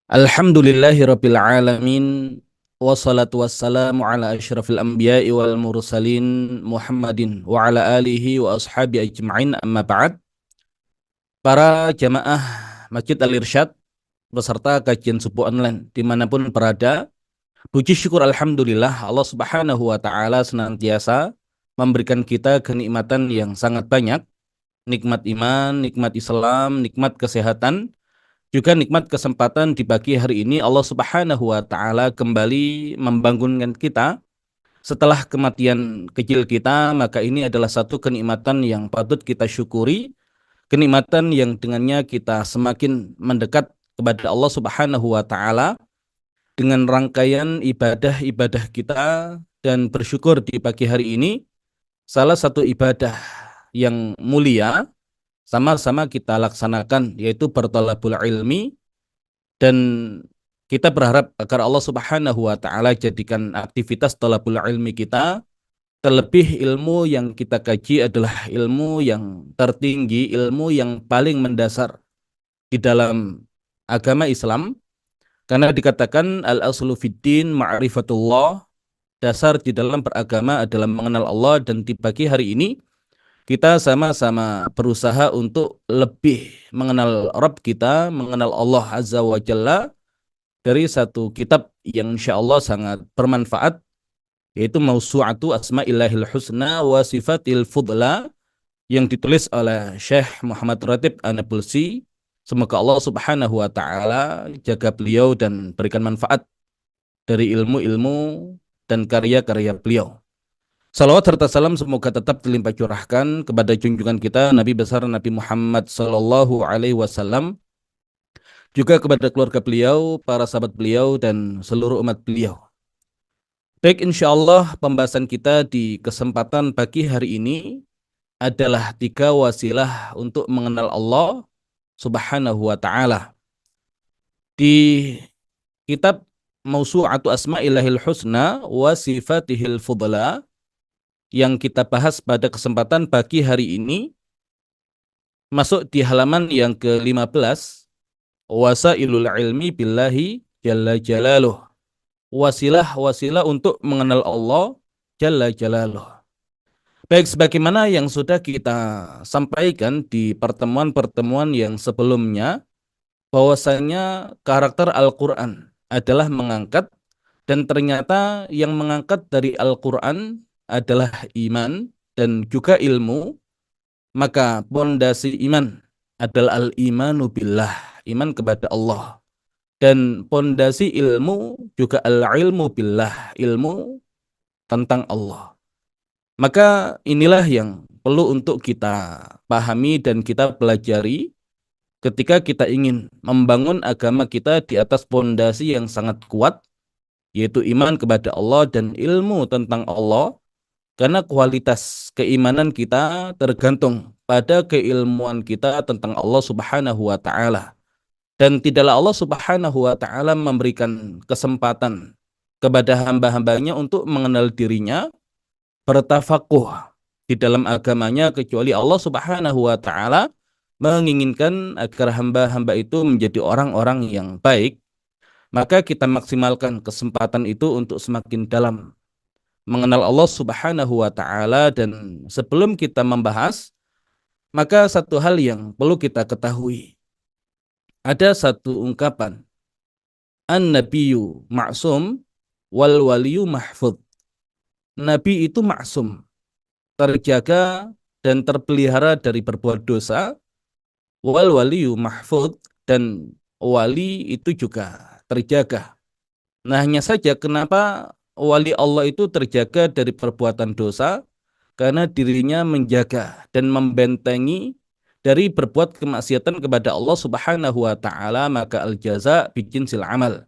Alhamdulillahirabbil alamin wassalatu wassalamu ala asyrafil anbiya'i wal mursalin Muhammadin wa ala alihi wa ashabi ajma'in amma ba'd. Para jamaah Masjid Al-Irsyad beserta kajian subuh online dimanapun berada, puji syukur alhamdulillah Allah subhanahu wa ta'ala senantiasa memberikan kita kenikmatan yang sangat banyak, nikmat iman, nikmat Islam, nikmat kesehatan, juga nikmat kesempatan di pagi hari ini Allah Subhanahu wa taala kembali membangunkan kita setelah kematian kecil kita, maka ini adalah satu kenikmatan yang patut kita syukuri, kenikmatan yang dengannya kita semakin mendekat kepada Allah Subhanahu wa taala dengan rangkaian ibadah-ibadah kita. Dan bersyukur di pagi hari ini salah satu ibadah yang mulia sama-sama kita laksanakan, yaitu berthalabul ilmi. Dan kita berharap agar Allah Subhanahu wa taala jadikan aktivitas thalabul ilmi kita, terlebih ilmu yang kita kaji adalah ilmu yang tertinggi, ilmu yang paling mendasar di dalam agama Islam, karena dikatakan al-aslu fiddin ma'rifatullah, dasar di dalam beragama adalah mengenal Allah. Dan di pagi hari ini kita sama-sama berusaha untuk lebih mengenal Rabb kita, mengenal Allah Azza wa Jalla, dari satu kitab yang insya Allah sangat bermanfaat, yaitu Mausu'atu Asma'illahil Husna wa Sifatil Fudla, yang ditulis oleh Syekh Muhammad Ratib An-Nabulsi. Semoga Allah Subhanahu wa taala jaga beliau dan berikan manfaat dari ilmu-ilmu dan karya-karya beliau. Salawat serta salam semoga tetap dilimpah curahkan kepada junjungan kita Nabi besar Nabi Muhammad sallallahu alaihi wasallam, juga kepada keluarga beliau, para sahabat beliau, dan seluruh umat beliau. Baik, insyaallah pembahasan kita di kesempatan pagi hari ini adalah 3 wasilah untuk mengenal Allah Subhanahu wa taala. Di kitab Mausu'atu Asma'illahil Husna wa Sifatihil Fudla yang kita bahas pada kesempatan pagi hari ini, masuk di halaman yang ke-15, wasailul ilmi billahi jalla jalaluh, wasilah-wasilah untuk mengenal Allah jalla jalaluh. Baik, sebagaimana yang sudah kita sampaikan di pertemuan-pertemuan yang sebelumnya, bahwasanya karakter Al-Quran adalah mengangkat, dan ternyata yang mengangkat dari Al-Quran adalah iman dan juga ilmu. Maka pondasi iman adalah al-imanu billah, iman kepada Allah. Dan pondasi ilmu juga al-ilmu billah, ilmu tentang Allah. Maka inilah yang perlu untuk kita pahami dan kita pelajari ketika kita ingin membangun agama kita di atas pondasi yang sangat kuat, yaitu iman kepada Allah dan ilmu tentang Allah. Karena kualitas keimanan kita tergantung pada keilmuan kita tentang Allah Subhanahu wa taala. Dan tidaklah Allah Subhanahu wa taala memberikan kesempatan kepada hamba-hambanya untuk mengenal dirinya, bertafakuh di dalam agamanya, kecuali Allah Subhanahu wa taala menginginkan agar hamba-hamba itu menjadi orang-orang yang baik. Maka kita maksimalkan kesempatan itu untuk semakin dalam mengenal Allah Subhanahu wa taala. Dan sebelum kita membahas, maka satu hal yang perlu kita ketahui, ada satu ungkapan, an-nabiyyu ma'sum wal waliyu mahfud. Nabi itu maksum, terjaga dan terpelihara dari berbuat dosa, wal waliyu mahfud, dan wali itu juga terjaga. Nah, hanya saja kenapa wali Allah itu terjaga dari perbuatan dosa? Karena dirinya menjaga dan membentengi dari berbuat kemaksiatan kepada Allah Subhanahu wa taala. Maka al-jaza bijinsil amal,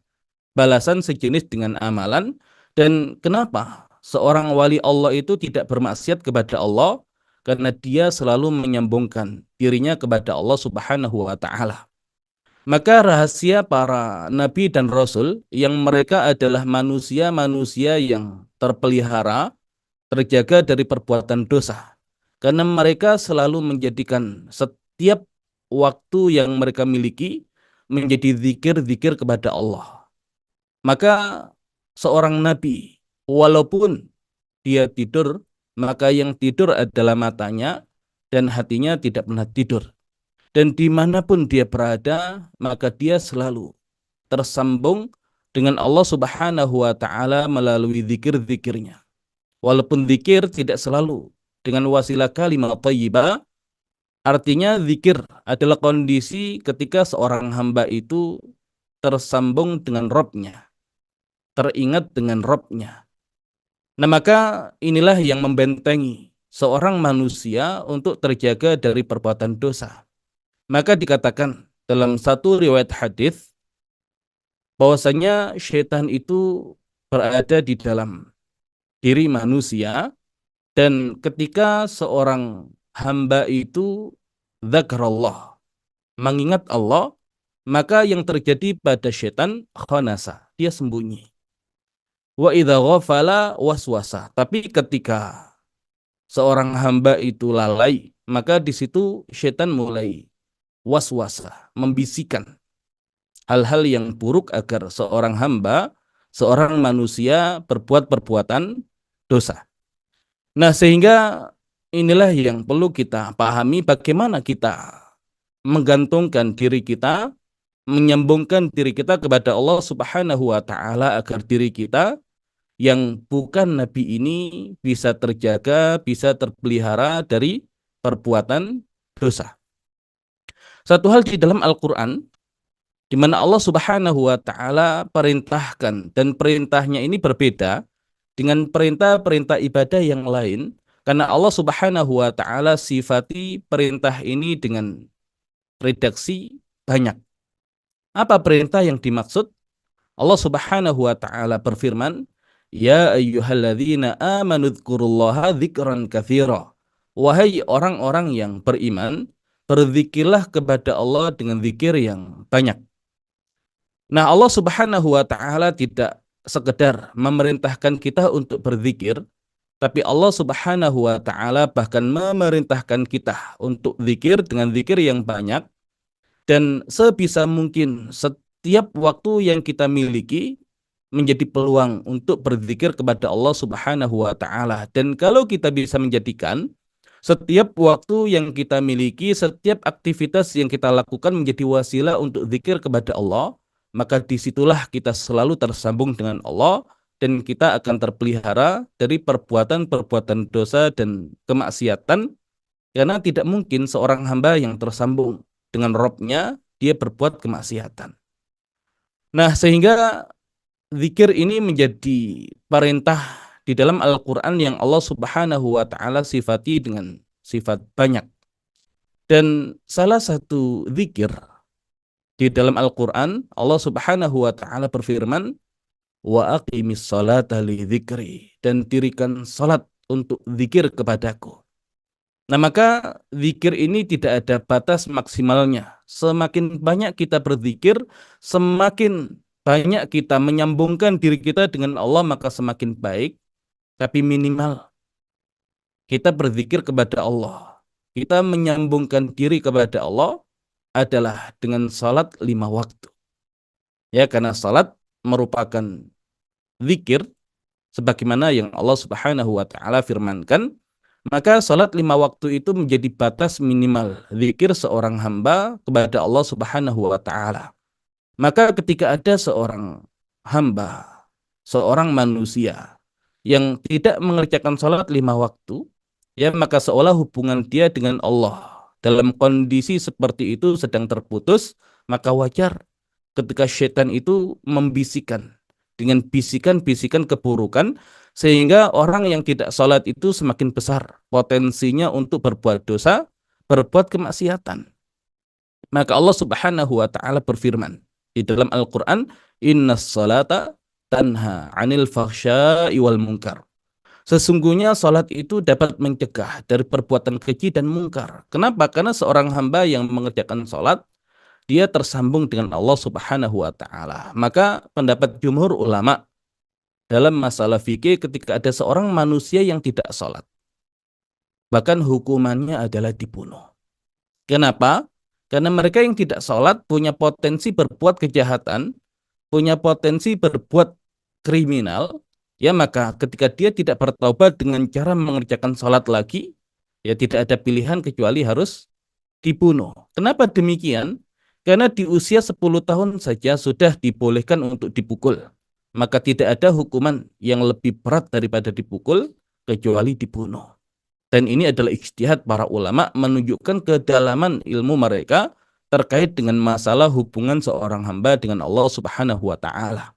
balasan sejenis dengan amalan. Dan kenapa seorang wali Allah itu tidak bermaksiat kepada Allah? Karena dia selalu menyambungkan dirinya kepada Allah Subhanahu wa taala. Maka rahasia para nabi dan rasul yang mereka adalah manusia-manusia yang terpelihara, terjaga dari perbuatan dosa. Karena mereka selalu menjadikan setiap waktu yang mereka miliki, menjadi zikir-zikir kepada Allah. Maka seorang nabi, walaupun dia tidur, maka yang tidur adalah matanya dan hatinya tidak pernah tidur. Dan dimanapun dia berada, maka dia selalu tersambung dengan Allah Subhanahu wa Ta'ala melalui zikir-zikirnya. Walaupun zikir tidak selalu dengan wasilah kalimat thayyibah, artinya zikir adalah kondisi ketika seorang hamba itu tersambung dengan Rabb-nya, teringat dengan Rabb-nya. Nah, maka inilah yang membentengi seorang manusia untuk terjaga dari perbuatan dosa. Maka dikatakan dalam satu riwayat hadis bahwasanya syaitan itu berada di dalam diri manusia, dan ketika seorang hamba itu dzakarallah, mengingat Allah, maka yang terjadi pada syaitan khanasa, dia sembunyi. Wa idza ghafala waswasa, tapi ketika seorang hamba itu lalai, maka di situ syaitan mulai waswasa, membisikkan hal-hal yang buruk agar seorang hamba, seorang manusia berbuat perbuatan dosa. Nah, sehingga inilah yang perlu kita pahami, bagaimana kita menggantungkan diri kita, menyambungkan diri kita kepada Allah Subhanahu wa Ta'ala agar diri kita yang bukan nabi ini bisa terjaga, bisa terpelihara dari perbuatan dosa. Satu hal di dalam Al-Quran, di mana Allah Subhanahu wa Ta'ala perintahkan, dan perintahnya ini berbeda dengan perintah-perintah ibadah yang lain, karena Allah Subhanahu wa Ta'ala sifati perintah ini dengan redaksi banyak. Apa perintah yang dimaksud? Allah Subhanahu wa Ta'ala berfirman, ya ayyuhalladzina amanu dzkurullaha dzikran katsira. Wahai orang-orang yang beriman, berzikirlah kepada Allah dengan zikir yang banyak. Nah, Allah Subhanahu wa Ta'ala tidak sekedar memerintahkan kita untuk berzikir, tapi Allah Subhanahu wa Ta'ala bahkan memerintahkan kita untuk zikir dengan zikir yang banyak, dan sebisa mungkin setiap waktu yang kita miliki menjadi peluang untuk berzikir kepada Allah Subhanahu wa Ta'ala. Dan kalau kita bisa menjadikan setiap waktu yang kita miliki, setiap aktivitas yang kita lakukan menjadi wasilah untuk zikir kepada Allah, maka disitulah kita selalu tersambung dengan Allah, dan kita akan terpelihara dari perbuatan-perbuatan dosa dan kemaksiatan, karena tidak mungkin seorang hamba yang tersambung dengan Rabb-nya dia berbuat kemaksiatan. Nah, sehingga zikir ini menjadi perintah di dalam Al-Quran yang Allah Subhanahu wa Ta'ala sifati dengan sifat banyak. Dan salah satu zikir di dalam Al-Quran, Allah Subhanahu wa Ta'ala berfirman, wa aqimis salata li dzikri, dan dirikan salat untuk zikir kepadaku. Nah, maka zikir ini tidak ada batas maksimalnya. Semakin banyak kita berzikir, semakin banyak kita menyambungkan diri kita dengan Allah, maka semakin baik. Tapi minimal kita berzikir kepada Allah, kita menyambungkan diri kepada Allah adalah dengan salat 5 waktu. Ya, karena salat merupakan zikir sebagaimana yang Allah Subhanahu wa Ta'ala firmankan, maka salat 5 waktu itu menjadi batas minimal zikir seorang hamba kepada Allah Subhanahu wa Ta'ala. Maka ketika ada seorang hamba, seorang manusia yang tidak mengerjakan salat 5 waktu, ya, maka seolah hubungan dia dengan Allah dalam kondisi seperti itu sedang terputus. Maka wajar ketika syaitan itu membisikkan dengan bisikan-bisikan keburukan, sehingga orang yang tidak salat itu semakin besar potensinya untuk berbuat dosa, berbuat kemaksiatan. Maka Allah Subhanahu wa Ta'ala berfirman di dalam Al-Quran, innas salata tanha 'anil fahsya'i wal munkar. Sesungguhnya salat itu dapat mencegah dari perbuatan keji dan mungkar. Kenapa? Karena seorang hamba yang mengerjakan salat, dia tersambung dengan Allah Subhanahu wa Ta'ala. Maka pendapat jumhur ulama dalam masalah fikih, ketika ada seorang manusia yang tidak salat, bahkan hukumannya adalah dibunuh. Kenapa? Karena mereka yang tidak sholat punya potensi berbuat kejahatan, punya potensi berbuat kriminal, ya maka ketika dia tidak bertaubat dengan cara mengerjakan sholat lagi, ya tidak ada pilihan kecuali harus dibunuh. Kenapa demikian? Karena di usia 10 tahun saja sudah dibolehkan untuk dipukul. Maka tidak ada hukuman yang lebih berat daripada dipukul kecuali dibunuh. Dan ini adalah ijtihad para ulama menunjukkan kedalaman ilmu mereka terkait dengan masalah hubungan seorang hamba dengan Allah Subhanahu wa taala.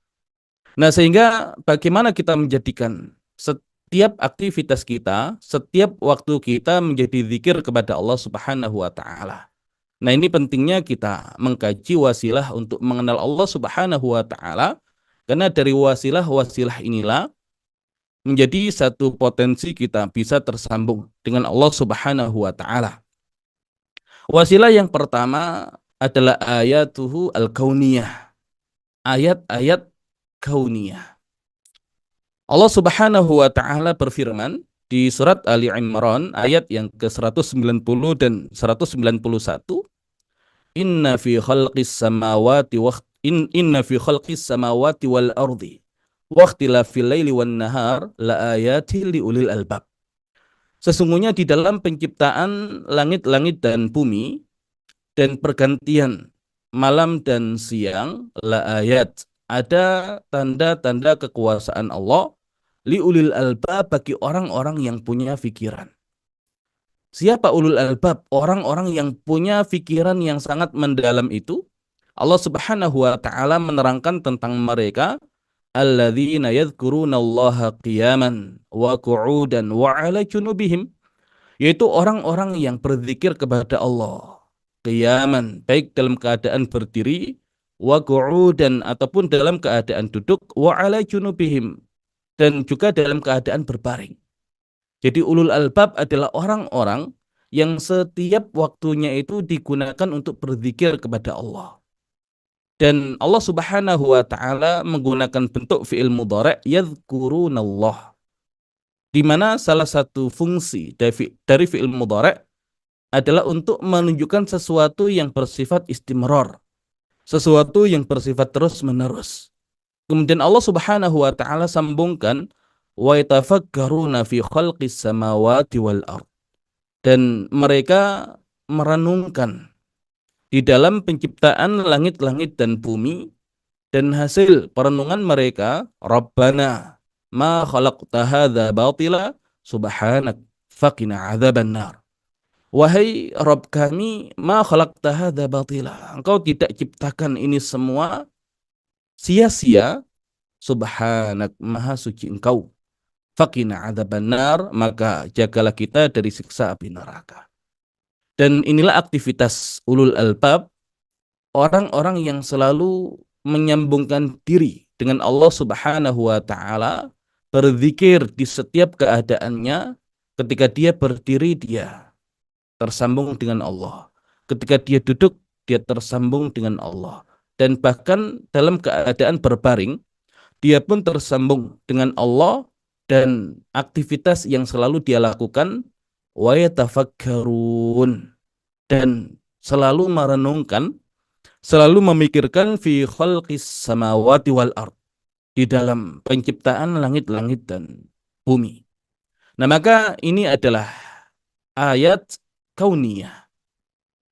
Nah, sehingga bagaimana kita menjadikan setiap aktivitas kita, setiap waktu kita menjadi zikir kepada Allah Subhanahu wa taala. Nah, ini pentingnya kita mengkaji wasilah untuk mengenal Allah Subhanahu wa taala, karena dari wasilah-wasilah inilah menjadi satu potensi kita bisa tersambung dengan Allah Subhanahu wa taala. Wasilah yang pertama adalah ayatuhu al-kauniyah. Ayat-ayat kauniyah. Allah Subhanahu wa taala berfirman di surat Ali Imran ayat yang ke-190 dan 191, Inna fi khalqis samawati wa inna fi khalqis samawati wal ardi wa ikhtilafil laili wan nahar la ayatil liulil albab. Sesungguhnya di dalam penciptaan langit-langit dan bumi dan pergantian malam dan siang la ayat, ada tanda-tanda kekuasaan Allah liulil albab, bagi orang-orang yang punya pikiran. Siapa ulul albab? Orang-orang yang punya pikiran yang sangat mendalam itu. Allah Subhanahu wa taala menerangkan tentang mereka, alladzina yadhkurunallaha qiyaman wa qu'udan wa 'ala junubihim, yaitu orang-orang yang berzikir kepada Allah qiyaman, baik dalam keadaan berdiri, wa qu'udan ataupun dalam keadaan duduk, wa 'ala junubihim dan juga dalam keadaan berbaring. Jadi ulul albab adalah orang-orang yang setiap waktunya itu digunakan untuk berzikir kepada Allah. Dan Allah Subhanahu wa taala menggunakan bentuk fi'il mudhari' yadhkurunallah, di mana salah satu fungsi dari fi'il mudhari' adalah untuk menunjukkan sesuatu yang bersifat istimrar, sesuatu yang bersifat terus-menerus. Kemudian Allah Subhanahu wa taala sambungkan wa yatafakkaruna fi khalqis samawati wal ard, dan mereka merenungkan di dalam penciptaan langit-langit dan bumi, dan hasil perenungan mereka, Rabbana ma khalaqta hadza batila subhanak faqina adzabannar. Wahai Rabb kami, ma khalaqta hadza batila, engkau tidak ciptakan ini semua sia-sia, subhanak, maha suci engkau, faqina adzabannar, maka jagalah kita dari siksa api neraka. Dan inilah aktivitas ulul albab, orang-orang yang selalu menyambungkan diri dengan Allah Subhanahu wa taala, berzikir di setiap keadaannya. Ketika dia berdiri, dia tersambung dengan Allah. Ketika dia duduk, dia tersambung dengan Allah. Dan bahkan dalam keadaan berbaring, dia pun tersambung dengan Allah. Dan aktivitas yang selalu dia lakukan, wa yatafakkarun, dan selalu merenungkan, selalu memikirkan fi khalqis samawati wal ard, di dalam penciptaan langit-langit dan bumi. Nah, maka ini adalah ayat kauniyah.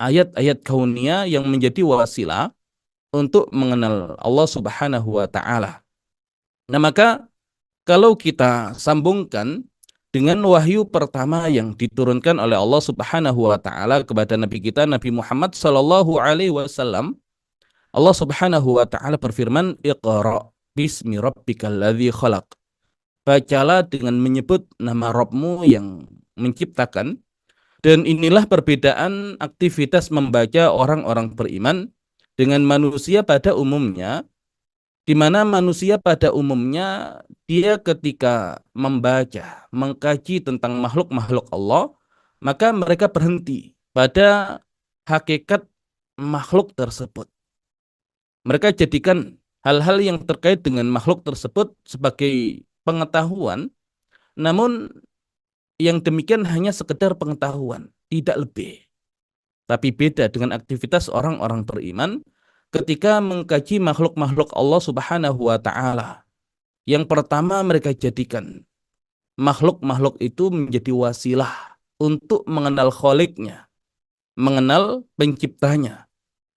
Ayat-ayat kauniyah yang menjadi wasilah untuk mengenal Allah Subhanahu wa taala. Nah, maka kalau kita sambungkan dengan wahyu pertama yang diturunkan oleh Allah Subhanahu wa taala kepada nabi kita Nabi Muhammad sallallahu alaihi wasallam, Allah Subhanahu wa taala berfirman, Iqra bismi rabbikal ladzi khalaq. Bacalah dengan menyebut nama Rabbmu yang menciptakan. Dan inilah perbedaan aktivitas membaca orang-orang beriman dengan manusia pada umumnya, di mana manusia pada umumnya dia ketika membaca, mengkaji tentang makhluk-makhluk Allah, maka mereka berhenti pada hakikat makhluk tersebut. Mereka jadikan hal-hal yang terkait dengan makhluk tersebut sebagai pengetahuan, namun yang demikian hanya sekedar pengetahuan, tidak lebih. Tapi beda dengan aktivitas orang-orang beriman ketika mengkaji makhluk-makhluk Allah Subhanahu wa taala. Yang pertama mereka jadikan makhluk-makhluk itu menjadi wasilah untuk mengenal Kholiknya, mengenal penciptanya.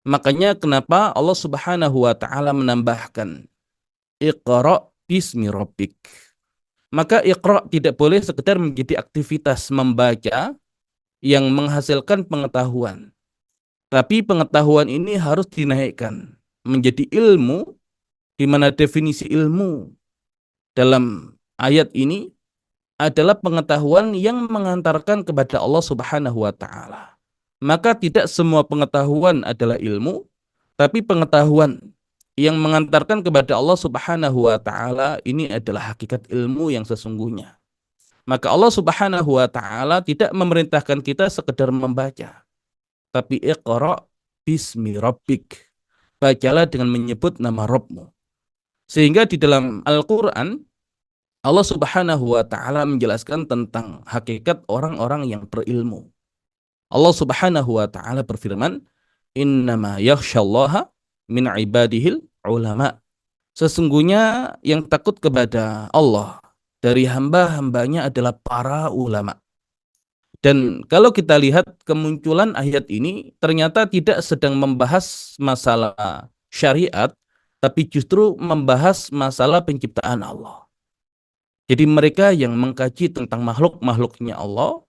Makanya kenapa Allah Subhanahu wa taala menambahkan Iqra bismi rabbik. Maka Iqra tidak boleh sekedar menjadi aktivitas membaca yang menghasilkan pengetahuan. Tapi pengetahuan ini harus dinaikkan menjadi ilmu, di mana definisi ilmu dalam ayat ini adalah pengetahuan yang mengantarkan kepada Allah Subhanahu wa taala. Maka tidak semua pengetahuan adalah ilmu, tapi pengetahuan yang mengantarkan kepada Allah Subhanahu wa taala ini adalah hakikat ilmu yang sesungguhnya. Maka Allah Subhanahu wa taala tidak memerintahkan kita sekedar membaca, tapi Iqra bismi rabbik. Bacalah dengan menyebut nama Rabbmu. Sehingga di dalam Al-Qur'an Allah Subhanahu wa taala menjelaskan tentang hakikat orang-orang yang berilmu. Allah Subhanahu wa taala berfirman, "Innama yakhsyallaha min ibadihil ulama." Sesungguhnya yang takut kepada Allah dari hamba-hambanya adalah para ulama. Dan kalau kita lihat kemunculan ayat ini ternyata tidak sedang membahas masalah syariat, tapi justru membahas masalah penciptaan Allah. Jadi mereka yang mengkaji tentang makhluk-makhluknya Allah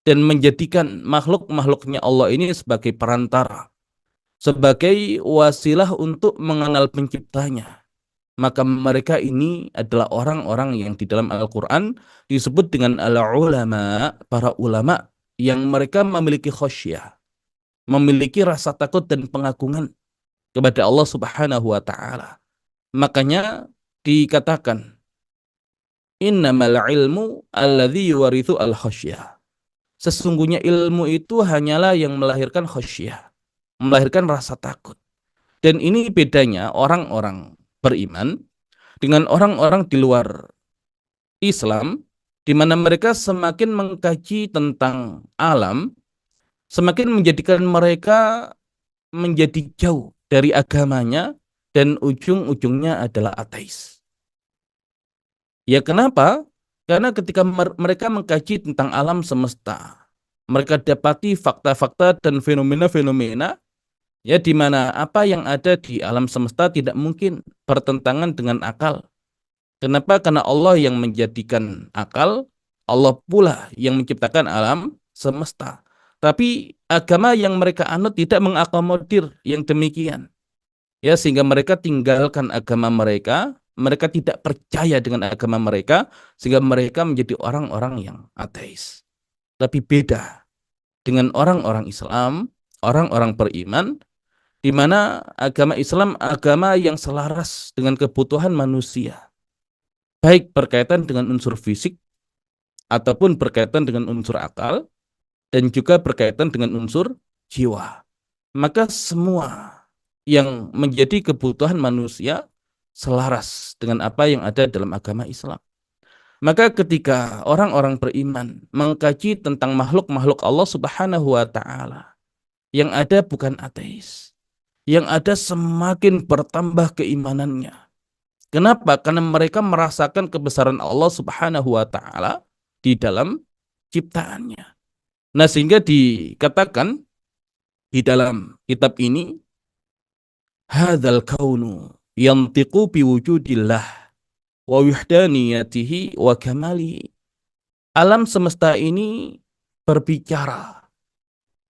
dan menjadikan makhluk-makhluknya Allah ini sebagai perantara, sebagai wasilah untuk mengenal penciptanya. Maka mereka ini adalah orang-orang yang di dalam Al-Quran disebut dengan al-ulama, para ulama yang mereka memiliki khasyah, memiliki rasa takut dan pengagungan kepada Allah Subhanahu wa taala. Makanya dikatakan innamal ilmu alladzi yuwarithu al-khasyah. Sesungguhnya ilmu itu hanyalah yang melahirkan khasyah, melahirkan rasa takut. Dan ini bedanya orang-orang beriman dengan orang-orang di luar Islam, di mana mereka semakin mengkaji tentang alam, semakin menjadikan mereka menjadi jauh dari agamanya dan ujung-ujungnya adalah ateis. Ya kenapa? Karena ketika mereka mengkaji tentang alam semesta, mereka dapati fakta-fakta dan fenomena-fenomena ya di mana apa yang ada di alam semesta tidak mungkin bertentangan dengan akal. Kenapa? Karena Allah yang menjadikan akal, Allah pula yang menciptakan alam semesta. Tapi agama yang mereka anut tidak mengakomodir yang demikian. Ya, sehingga mereka tinggalkan agama mereka, mereka tidak percaya dengan agama mereka, sehingga mereka menjadi orang-orang yang ateis. Tapi beda dengan orang-orang Islam, orang-orang beriman, di mana agama Islam agama yang selaras dengan kebutuhan manusia, baik berkaitan dengan unsur fisik ataupun berkaitan dengan unsur akal dan juga berkaitan dengan unsur jiwa. Maka semua yang menjadi kebutuhan manusia selaras dengan apa yang ada dalam agama Islam. Maka ketika orang-orang beriman mengkaji tentang makhluk-makhluk Allah Subhanahu wa taala, yang ada bukan ateis, yang ada semakin bertambah keimanannya. Kenapa? Karena mereka merasakan kebesaran Allah Subhanahu wa taala di dalam ciptaannya. Nah, sehingga dikatakan di dalam kitab ini, hadzal kaunu yantiqu biwujudillah wa wahdaniyatihi wa kamalihi. Alam semesta ini berbicara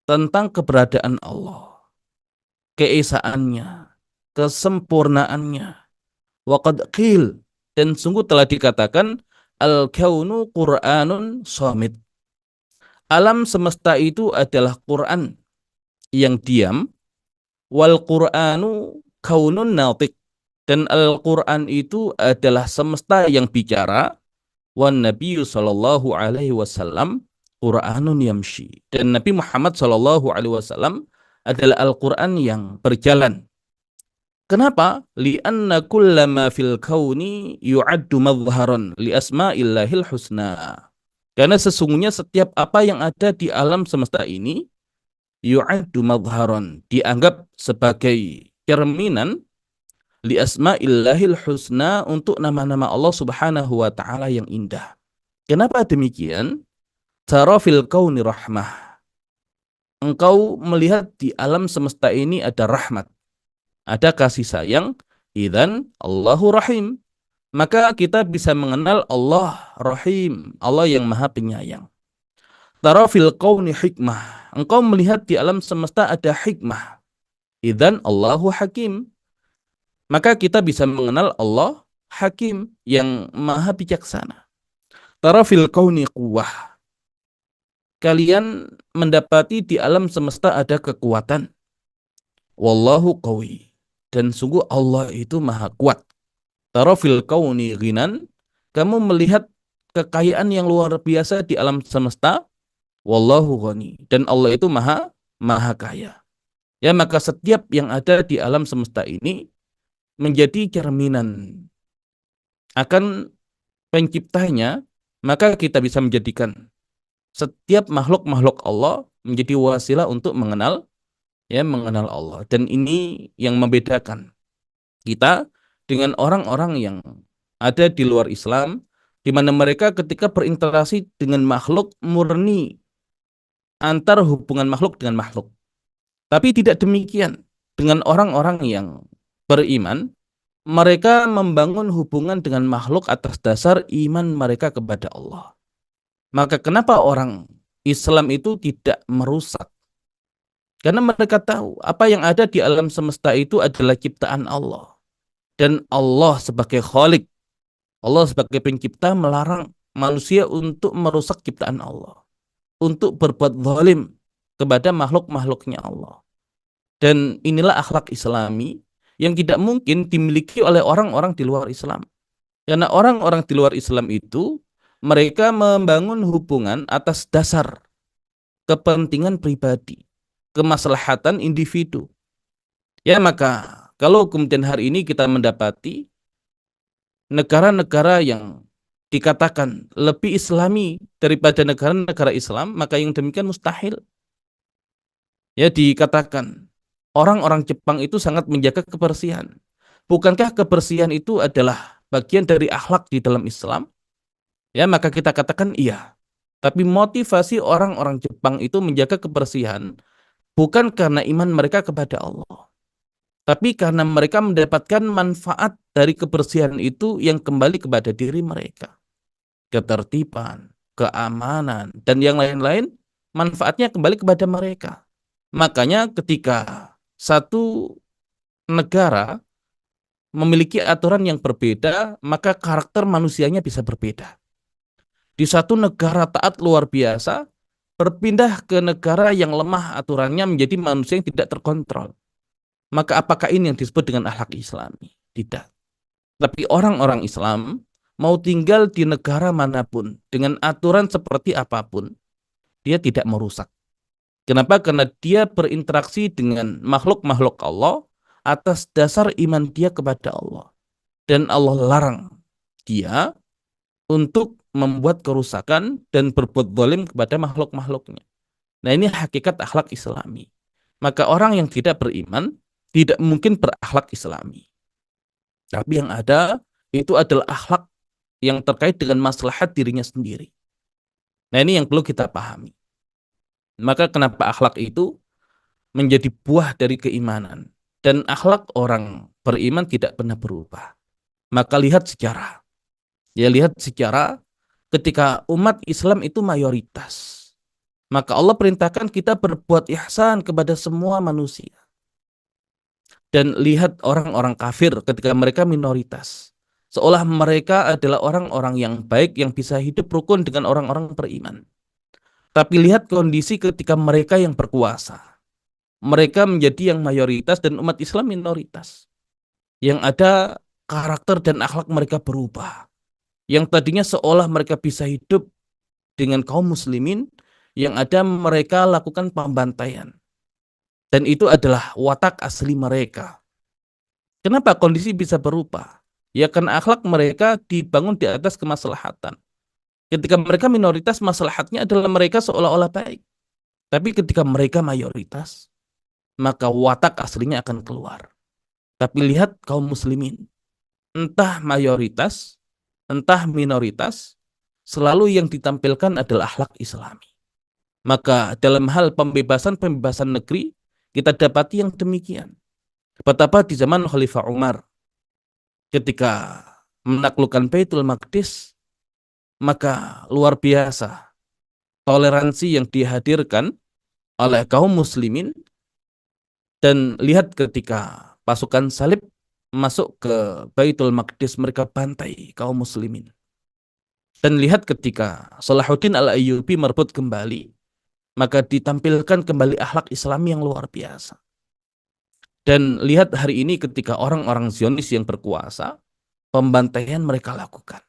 tentang keberadaan Allah, keesaannya, kesempurnaannya. Waqad qil, dan sungguh telah dikatakan al-kaunu Qur'anun shamit. Alam semesta itu adalah Quran yang diam, wal Qur'anu kaunun natiq, dan Al-Quran itu adalah semesta yang bicara, wan Nabi sallallahu alaihi wasallam Qur'anun yamshi, dan Nabi Muhammad sallallahu alaihi wasallam adalah Al-Quran yang berjalan. Kenapa? Li'anna kullama fil kauni yu'addu madharan li asma'illahil husna. Karena sesungguhnya setiap apa yang ada di alam semesta ini yu'addu madharan, dianggap sebagai cerminan li asma'illahil husna, untuk nama-nama Allah Subhanahu wa taala yang indah. Kenapa demikian? Tara fil kauni rahmah. Engkau melihat di alam semesta ini ada rahmat, ada kasih sayang, idzan Allahu rahim. Maka kita bisa mengenal Allah rahim, Allah yang maha penyayang. Tara fil kauni hikmah. Engkau melihat di alam semesta ada hikmah, idzan Allahu hakim. Maka kita bisa mengenal Allah hakim, yang maha bijaksana. Tara fil kauni quwwah. Kalian mendapati di alam semesta ada kekuatan. Wallahu qawi. Dan sungguh Allah itu maha kuat. Tara fil kauni ghinan. Kamu melihat kekayaan yang luar biasa di alam semesta. Wallahu ghani. Dan Allah itu maha kaya. Ya, maka setiap yang ada di alam semesta ini menjadi cerminan akan penciptanya. Maka kita bisa menjadikan setiap makhluk-makhluk Allah menjadi wasilah untuk mengenal Allah. Dan ini yang membedakan kita dengan orang-orang yang ada di luar Islam, di mana mereka ketika berinteraksi dengan makhluk murni antar hubungan makhluk dengan makhluk. Tapi tidak demikian dengan orang-orang yang beriman. Mereka membangun hubungan dengan makhluk atas dasar iman mereka kepada Allah. Maka kenapa orang Islam itu tidak merusak? Karena mereka tahu apa yang ada di alam semesta itu adalah ciptaan Allah. Dan Allah sebagai Khalik, Allah sebagai pencipta, melarang manusia untuk merusak ciptaan Allah, untuk berbuat zalim kepada makhluk-makhluknya Allah. Dan inilah akhlak Islami yang tidak mungkin dimiliki oleh orang-orang di luar Islam. Karena orang-orang di luar Islam itu mereka membangun hubungan atas dasar kepentingan pribadi, kemaslahatan individu. Ya, maka kalau kemudian hari ini kita mendapati negara-negara yang dikatakan lebih Islami daripada negara-negara Islam, maka yang demikian mustahil. Ya, dikatakan orang-orang Jepang itu sangat menjaga kebersihan. Bukankah kebersihan itu adalah bagian dari akhlak di dalam Islam? Ya, maka kita katakan iya. Tapi motivasi orang-orang Jepang itu menjaga kebersihan bukan karena iman mereka kepada Allah, tapi karena mereka mendapatkan manfaat dari kebersihan itu yang kembali kepada diri mereka. Ketertiban, keamanan, dan yang lain-lain, manfaatnya kembali kepada mereka. Makanya ketika satu negara memiliki aturan yang berbeda, maka karakter manusianya bisa berbeda. Di satu negara taat luar biasa, berpindah ke negara yang lemah aturannya menjadi manusia yang tidak terkontrol. Maka apakah ini yang disebut dengan akhlak Islami? Tidak. Tapi orang-orang Islam mau tinggal di negara manapun dengan aturan seperti apapun, dia tidak merusak. Kenapa? Karena dia berinteraksi dengan makhluk-makhluk Allah atas dasar iman dia kepada Allah. Dan Allah larang dia untuk membuat kerusakan dan berbuat zalim kepada makhluk-makhluknya. Nah, ini hakikat akhlak Islami. Maka orang yang tidak beriman tidak mungkin berakhlak Islami. Tapi yang ada itu adalah akhlak yang terkait dengan maslahat dirinya sendiri. Nah, ini yang perlu kita pahami. Maka kenapa akhlak itu menjadi buah dari keimanan. Dan akhlak orang beriman tidak pernah berubah. Maka lihat sejarah. Ya, lihat sejarah ketika umat Islam itu mayoritas. Maka Allah perintahkan kita berbuat ihsan kepada semua manusia. Dan lihat orang-orang kafir ketika mereka minoritas. Seolah mereka adalah orang-orang yang baik yang bisa hidup rukun dengan orang-orang beriman. Tapi lihat kondisi ketika mereka yang berkuasa. Mereka menjadi yang mayoritas dan umat Islam minoritas. Yang ada karakter dan akhlak mereka berubah. Yang tadinya seolah mereka bisa hidup dengan kaum muslimin, yang ada mereka lakukan pembantaian. Dan itu adalah watak asli mereka. Kenapa kondisi bisa berubah? Ya karena akhlak mereka dibangun di atas kemaslahatan. Ketika mereka minoritas, maslahatnya adalah mereka seolah-olah baik. Tapi ketika mereka mayoritas, maka watak aslinya akan keluar. Tapi lihat kaum muslimin, entah mayoritas, entah minoritas, selalu yang ditampilkan adalah akhlak Islami. Maka dalam hal pembebasan-pembebasan negeri, kita dapati yang demikian. Betapa di zaman Khalifah Umar, ketika menaklukkan Baitul Maqdis, maka luar biasa toleransi yang dihadirkan oleh kaum muslimin. Dan lihat ketika pasukan salib masuk ke Baitul Maqdis, mereka bantai kaum muslimin. Dan lihat ketika Salahuddin Al-Ayyubi merebut kembali, maka ditampilkan kembali akhlak Islam yang luar biasa. Dan lihat hari ini ketika orang-orang Zionis yang berkuasa, pembantaian mereka lakukan.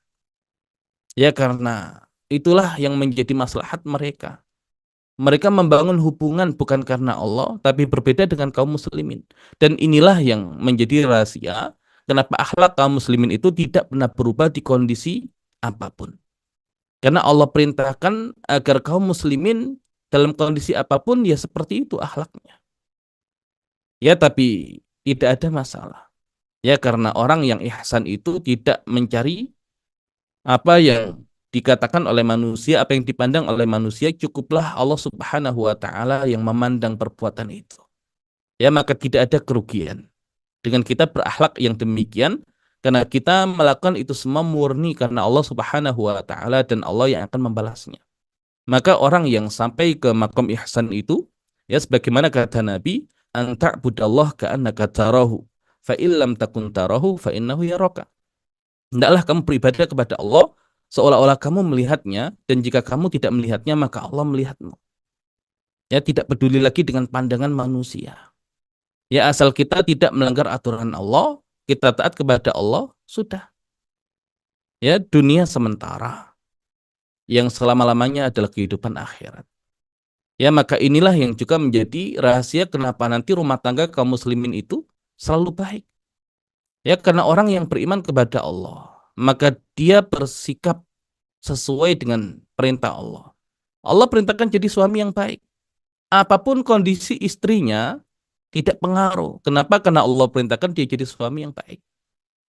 Ya, karena itulah yang menjadi maslahat mereka. Mereka membangun hubungan bukan karena Allah, tapi berbeda dengan kaum muslimin. Dan inilah yang menjadi rahasia kenapa akhlak kaum muslimin itu tidak pernah berubah di kondisi apapun. Karena Allah perintahkan agar kaum muslimin dalam kondisi apapun ya seperti itu akhlaknya. Ya, tapi tidak ada masalah. Ya, karena orang yang ihsan itu tidak mencari apa yang dikatakan oleh manusia, apa yang dipandang oleh manusia, cukuplah Allah Subhanahu wa taala yang memandang perbuatan itu. Ya, maka tidak ada kerugian dengan kita berakhlak yang demikian, karena kita melakukan itu semua murni karena Allah Subhanahu wa taala dan Allah yang akan membalasnya. Maka orang yang sampai ke makom ihsan itu, ya sebagaimana kata Nabi, anta budallah ka'annaka tarahu, fa illam takun tarahu fa innahu yaraka. Hendaklah kamu beribadah kepada Allah seolah-olah kamu melihatnya, dan jika kamu tidak melihatnya maka Allah melihatmu. Ya, tidak peduli lagi dengan pandangan manusia. Ya, asal kita tidak melanggar aturan Allah, kita taat kepada Allah, sudah. Ya, dunia sementara, yang selama-lamanya adalah kehidupan akhirat. Ya, maka inilah yang juga menjadi rahasia kenapa nanti rumah tangga kaum muslimin itu selalu baik. Ya, karena orang yang beriman kepada Allah, maka dia bersikap sesuai dengan perintah Allah. Allah perintahkan jadi suami yang baik. Apapun kondisi istrinya tidak pengaruh. Kenapa? Karena Allah perintahkan dia jadi suami yang baik.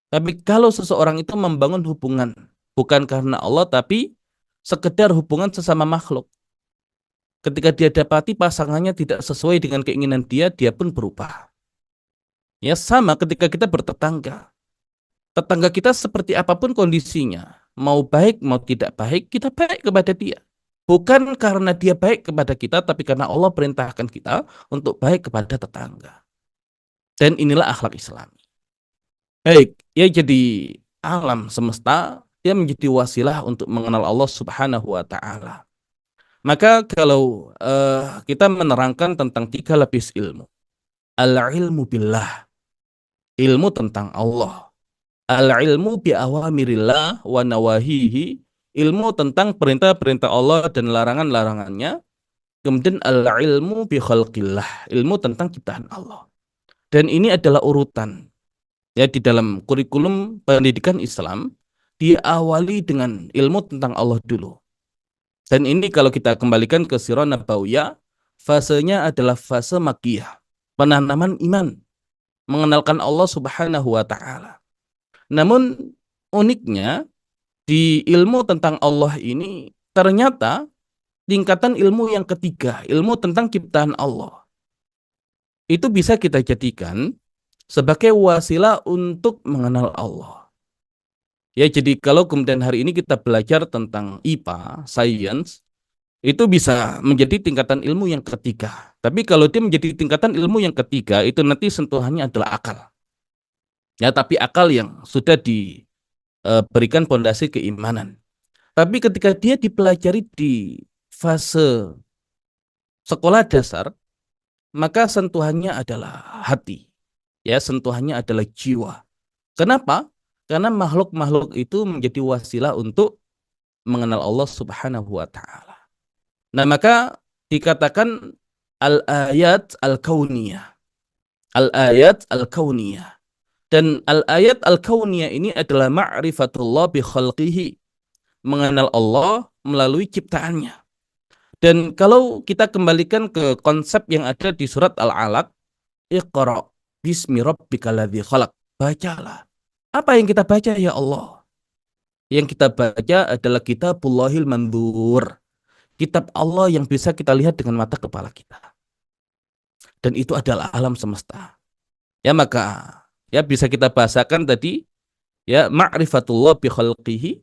Tapi kalau seseorang itu membangun hubungan bukan karena Allah, tapi sekedar hubungan sesama makhluk. Ketika dia dapati pasangannya tidak sesuai dengan keinginan dia, dia pun berubah. Ya, sama ketika kita bertetangga. Tetangga kita seperti apapun kondisinya, mau baik mau tidak baik, kita baik kepada dia. Bukan karena dia baik kepada kita, tapi karena Allah perintahkan kita untuk baik kepada tetangga. Dan inilah akhlak Islam. Baik, ya jadi alam semesta, dia menjadi wasilah untuk mengenal Allah Subhanahu wa taala. Maka kalau kita menerangkan tentang 3 lapis ilmu. Al-ilmu billah, ilmu tentang Allah. Al-ilmu bi awamirillah wa nawahihi, ilmu tentang perintah-perintah Allah dan larangan-larangannya. Kemudian al-ilmu bi khalqillah, ilmu tentang ciptaan Allah. Dan ini adalah urutan. Ya, di dalam kurikulum pendidikan Islam diawali dengan ilmu tentang Allah dulu. Dan ini kalau kita kembalikan ke Sirah Nabawiyah, fasenya adalah fase makiyah, penanaman iman, mengenalkan Allah Subhanahu wa taala. Namun uniknya di ilmu tentang Allah ini ternyata tingkatan ilmu yang ketiga, ilmu tentang ciptaan Allah. Itu bisa kita jadikan sebagai wasilah untuk mengenal Allah. Ya, jadi kalau kemudian hari ini kita belajar tentang IPA, science, itu bisa menjadi tingkatan ilmu yang ketiga. Tapi kalau dia menjadi tingkatan ilmu yang ketiga, itu nanti sentuhannya adalah akal. Ya, tapi akal yang sudah diberikan pondasi keimanan. Tapi ketika dia dipelajari di fase sekolah dasar, maka sentuhannya adalah hati. Ya, sentuhannya adalah jiwa. Kenapa? Karena makhluk-makhluk itu menjadi wasilah untuk mengenal Allah Subhanahu wa taala. Nah, maka dikatakan al-ayat al-kauniyah. Al-ayat al-kauniyah. Dan al-ayat al-kauniyah ini adalah ma'rifatullah bi khalqihi, mengenal Allah melalui ciptaannya. Dan kalau kita kembalikan ke konsep yang ada di surat Al-Alaq, Iqra bismi rabbikal ladzi khalaq. Bacalah. Apa yang kita baca ya Allah? Yang kita baca adalah Kitabullahil Mandzur. Kitab Allah yang bisa kita lihat dengan mata kepala kita. Dan itu adalah alam semesta. Ya maka ya bisa kita bahasakan tadi ya ma'rifatullah bi khalqihi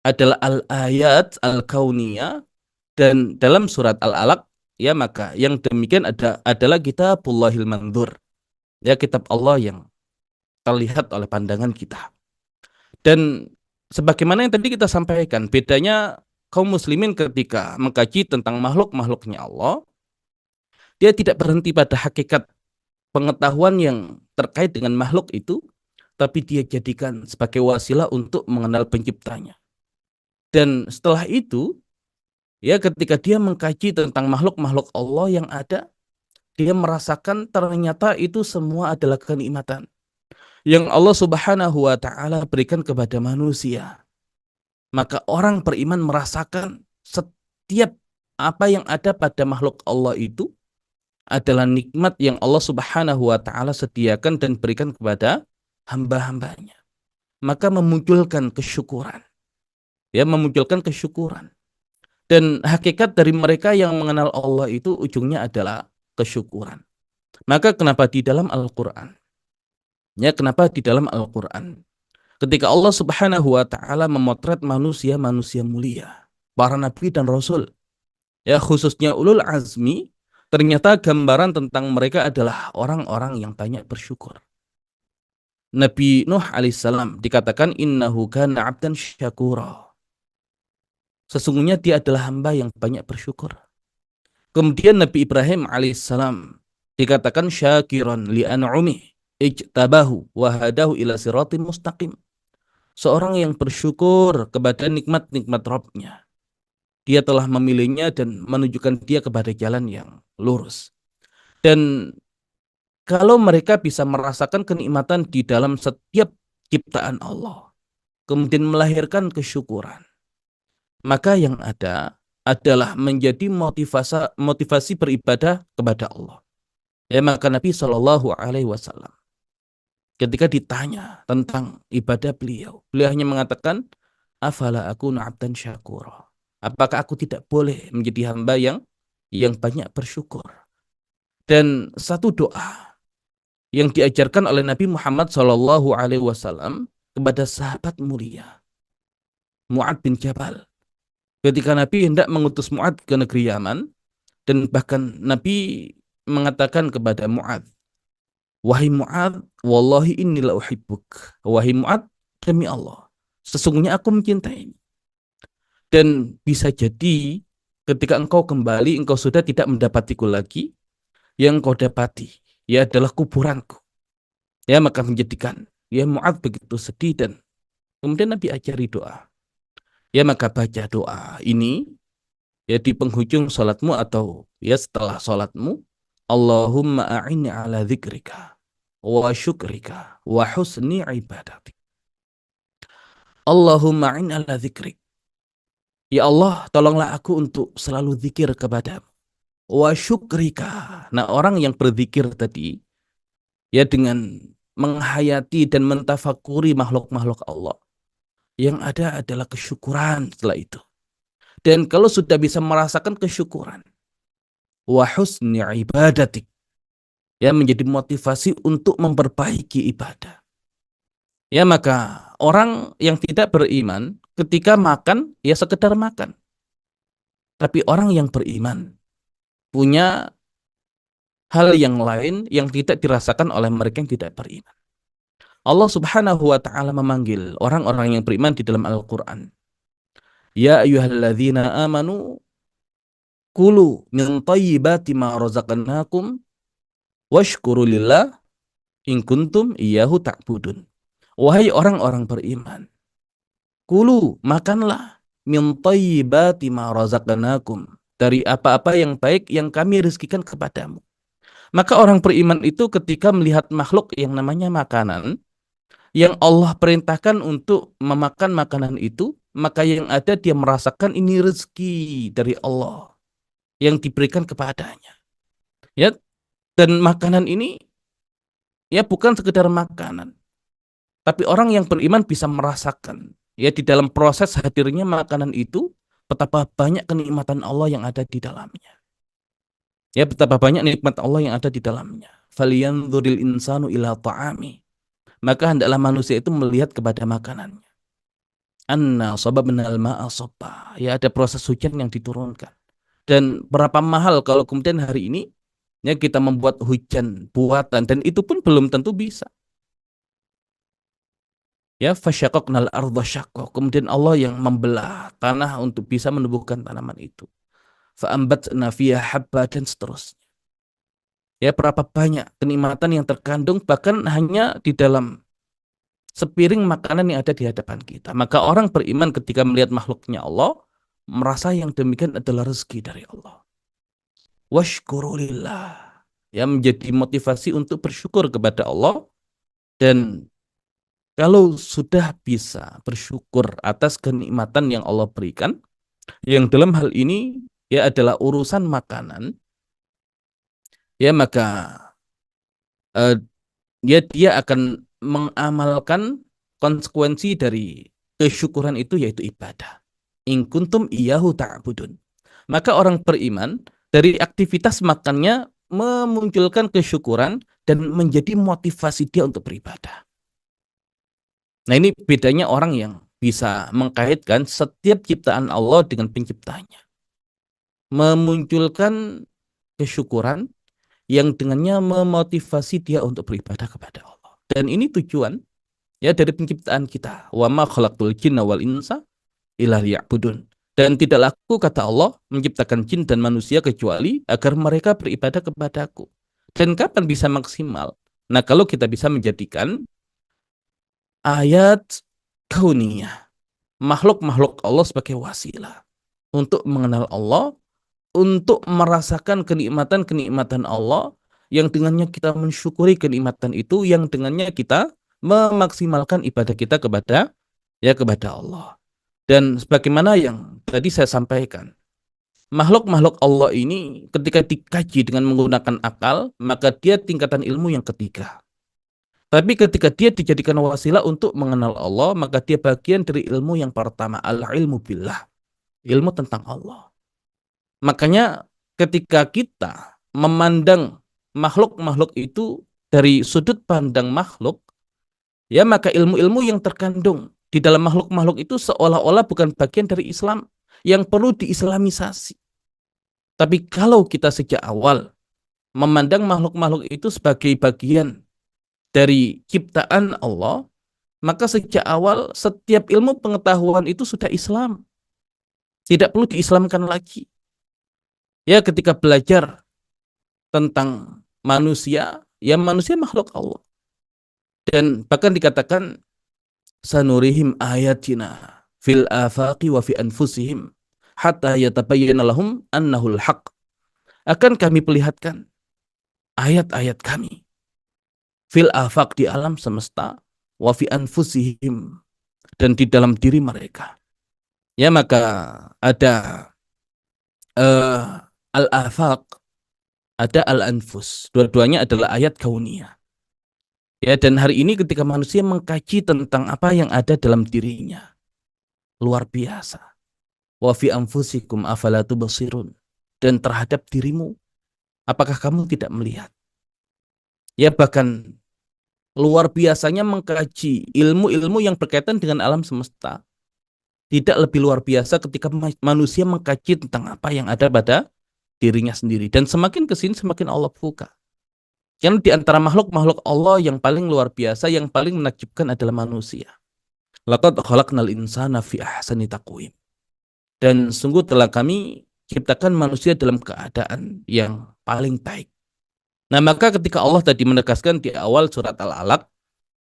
adalah al-ayat al-kauniyah, dan dalam surat Al-Alaq ya maka yang demikian adalah Kitabullahil Mandzur. Ya kitab Allah yang terlihat oleh pandangan kita. Dan sebagaimana yang tadi kita sampaikan, bedanya kaum muslimin ketika mengkaji tentang makhluk-makhluknya Allah, dia tidak berhenti pada hakikat pengetahuan yang terkait dengan makhluk itu, tapi dia jadikan sebagai wasilah untuk mengenal penciptanya. Dan setelah itu, ya ketika dia mengkaji tentang makhluk-makhluk Allah yang ada, dia merasakan ternyata itu semua adalah kenikmatan yang Allah Subhanahu wa taala berikan kepada manusia. Maka orang beriman merasakan setiap apa yang ada pada makhluk Allah itu adalah nikmat yang Allah Subhanahu wa taala sediakan dan berikan kepada hamba-hambanya. Maka memunculkan kesyukuran. Ya, memunculkan kesyukuran. Dan hakikat dari mereka yang mengenal Allah itu ujungnya adalah kesyukuran. Maka kenapa di dalam Al-Qur'an? Ya, kenapa di dalam Al-Qur'an? Ketika Allah Subhanahu wa taala memotret manusia-manusia mulia, para nabi dan rasul, ya khususnya ulul azmi, ternyata gambaran tentang mereka adalah orang-orang yang banyak bersyukur. Nabi Nuh alaihissalam dikatakan innahu kana 'abdan syakura. Sesungguhnya dia adalah hamba yang banyak bersyukur. Kemudian Nabi Ibrahim alaihissalam dikatakan syakiran li an'umi ijtabahu wa hadahu ila siratin mustaqim. Seorang yang bersyukur kepada nikmat-nikmat Rabb-nya. Dia telah memilihnya dan menunjukkan dia kepada jalan yang lurus. Dan kalau mereka bisa merasakan kenikmatan di dalam setiap ciptaan Allah, kemudian melahirkan kesyukuran, maka yang ada adalah menjadi motivasi beribadah kepada Allah. Ya, maka Nabi Shallallahu Alaihi Wasallam ketika ditanya tentang ibadah beliau hanya mengatakan, afala aku abdan syakura. Apakah aku tidak boleh menjadi hamba yang banyak bersyukur? Dan satu doa yang diajarkan oleh Nabi Muhammad Shallallahu Alaihi Wasallam kepada sahabat mulia Mu'ad bin Jabal, ketika Nabi hendak mengutus Mu'ad ke negeri Yaman, dan bahkan Nabi mengatakan kepada Mu'ad, wahai Mu'ad, wallahi inni la uhibbuk. Wahai Mu'ad, demi Allah, sesungguhnya aku mencintai. Dan bisa jadi ketika engkau kembali, engkau sudah tidak mendapatiku lagi. Yang engkau dapati, ya adalah kuburanku. Ya, maka menjadikan ya Mu'ad begitu sedih, dan kemudian Nabi ajari doa. Ya, maka baca doa ini ya di penghujung salatmu atau ya setelah salatmu. Allahumma a'inni ala dzikrika wa syukrika wa husni ibadatik. Allahumma a'inni ala dzikrik. Ya Allah, tolonglah aku untuk selalu zikir kepadamu. Wa syukrika. Nah, orang yang berzikir tadi ya dengan menghayati dan mentafakuri makhluk-makhluk Allah, yang ada adalah kesyukuran setelah itu. Dan kalau sudah bisa merasakan kesyukuran, wa husni ibadatik, ya menjadi motivasi untuk memperbaiki ibadah. Ya, maka orang yang tidak beriman ketika makan ya sekedar makan. Tapi orang yang beriman punya hal yang lain yang tidak dirasakan oleh mereka yang tidak beriman. Allah Subhanahu wa taala memanggil orang-orang yang beriman di dalam Al-Qur'an. Ya ayyuhalladzina amanu kulu min thayyibati ma razaqnakum washkuru lillah in kuntum iyyahu ta'budun. Wahai orang-orang beriman, kulu makanlah min thayyibati ma razaqnakum, dari apa-apa yang baik yang kami rezekikan kepadamu. Maka orang beriman itu ketika melihat makhluk yang namanya makanan, yang Allah perintahkan untuk memakan makanan itu, maka yang ada dia merasakan ini rezeki dari Allah. yang diberikan kepadanya. Ya, dan makanan ini ya bukan sekedar makanan, tapi orang yang beriman bisa merasakan ya di dalam proses hadirnya makanan itu betapa banyak kenikmatan Allah yang ada di dalamnya. Ya, betapa banyak nikmat Allah yang ada di dalamnya. Falyanzuril insanu ila ta'ami. Maka hendaklah manusia itu melihat kepada makanannya. Anna sababnal ma'a sabba. Ya, ada proses hujan yang diturunkan. Dan berapa mahal kalau kemudian hari ini ya kita membuat hujan buatan, dan itu pun belum tentu bisa. Ya, fasyaqaqnal ardha syaqqa. Kemudian Allah yang membelah tanah untuk bisa menumbuhkan tanaman itu. Fa'ambatna fiha habba, dan seterusnya. Ya, berapa banyak kenikmatan yang terkandung bahkan hanya di dalam sepiring makanan yang ada di hadapan kita. Maka orang beriman ketika melihat makhluknya Allah merasa yang demikian adalah rezeki dari Allah. Washkurulillah. Ya, menjadi motivasi untuk bersyukur kepada Allah. Dan kalau sudah bisa bersyukur atas kenikmatan yang Allah berikan, yang dalam hal ini ya adalah urusan makanan, ya maka eh, ya dia akan mengamalkan konsekuensi dari kesyukuran itu, yaitu ibadah. In kuntum iyyahu ta'budun. Maka orang beriman dari aktivitas makannya memunculkan kesyukuran dan menjadi motivasi dia untuk beribadah. Nah, ini bedanya orang yang bisa mengkaitkan setiap ciptaan Allah dengan penciptanya. Memunculkan kesyukuran yang dengannya memotivasi dia untuk beribadah kepada Allah. Dan ini tujuan ya dari penciptaan kita. Wa ma khalaqtul jinna wal insa illa liya'budun. Dan tidak laku, kata Allah, menciptakan jin dan manusia kecuali agar mereka beribadah kepadaku. Dan kapan bisa maksimal? Nah, kalau kita bisa menjadikan ayat kauniyah, makhluk-makhluk Allah sebagai wasilah untuk mengenal Allah, untuk merasakan kenikmatan-kenikmatan Allah, yang dengannya kita mensyukuri kenikmatan itu, yang dengannya kita memaksimalkan ibadah kita kepada Allah. Dan sebagaimana yang tadi saya sampaikan, makhluk-makhluk Allah ini ketika dikaji dengan menggunakan akal, maka dia tingkatan ilmu yang ketiga. Tapi ketika dia dijadikan wasilah untuk mengenal Allah, maka dia bagian dari ilmu yang pertama, al-ilmu billah, ilmu tentang Allah. Makanya ketika kita memandang makhluk-makhluk itu dari sudut pandang makhluk, ya maka ilmu-ilmu yang terkandung di dalam makhluk-makhluk itu seolah-olah bukan bagian dari Islam yang perlu diislamisasi. Tapi kalau kita sejak awal memandang makhluk-makhluk itu sebagai bagian dari ciptaan Allah, maka sejak awal setiap ilmu pengetahuan itu sudah Islam. Tidak perlu diislamkan lagi. Ya, ketika belajar tentang manusia, ya manusia makhluk Allah. Dan bahkan dikatakan sanurihim ayatina fil afaqi wa fi anfusihim hatta yatabayyana lahum annahul haq. Akan kami perlihatkan ayat-ayat kami fil afaq, di alam semesta, wa fi anfusihim, dan di dalam diri mereka. Ya, maka ada al-afaq, ada al-anfus. Dua-duanya adalah ayat kauniyah. Ya, dan hari ini ketika manusia mengkaji tentang apa yang ada dalam dirinya, luar biasa. Wa fi anfusikum afala tubsirun. Dan terhadap dirimu, apakah kamu tidak melihat? Ya, bahkan luar biasanya mengkaji ilmu-ilmu yang berkaitan dengan alam semesta. Tidak lebih luar biasa ketika manusia mengkaji tentang apa yang ada pada dirinya sendiri. Dan semakin kesini semakin Allah buka. Karena di antara makhluk-makhluk Allah yang paling luar biasa, yang paling menakjubkan adalah manusia. Laqad khalaqnal insana fi ahsani taqwim. Dan sungguh telah kami ciptakan manusia dalam keadaan yang paling baik. Nah, maka ketika Allah tadi menegaskan di awal surat Al-Alaq,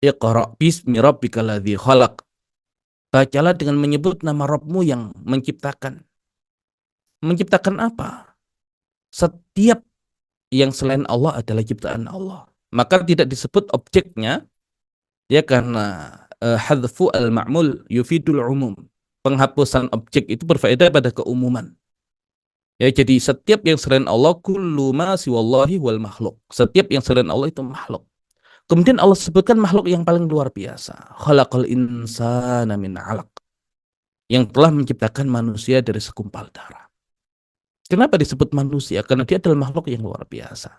Iqra' bismi rabbikal ladzi khalaq. Bacalah dengan menyebut nama Rabbmu yang menciptakan. Menciptakan apa? Setiap yang selain Allah adalah ciptaan Allah. Maka tidak disebut objeknya, ya, karena hadfu al-ma'mul yufidul umum. Penghapusan objek itu berfaedah pada keumuman. Ya, jadi setiap yang selain Allah kullu ma siwallahi wal makhluk. Setiap yang selain Allah itu makhluk. Kemudian Allah sebutkan makhluk yang paling luar biasa. Khalaqal insana min 'alaq. Yang telah menciptakan manusia dari segumpal darah. Kenapa disebut manusia? Karena dia adalah makhluk yang luar biasa.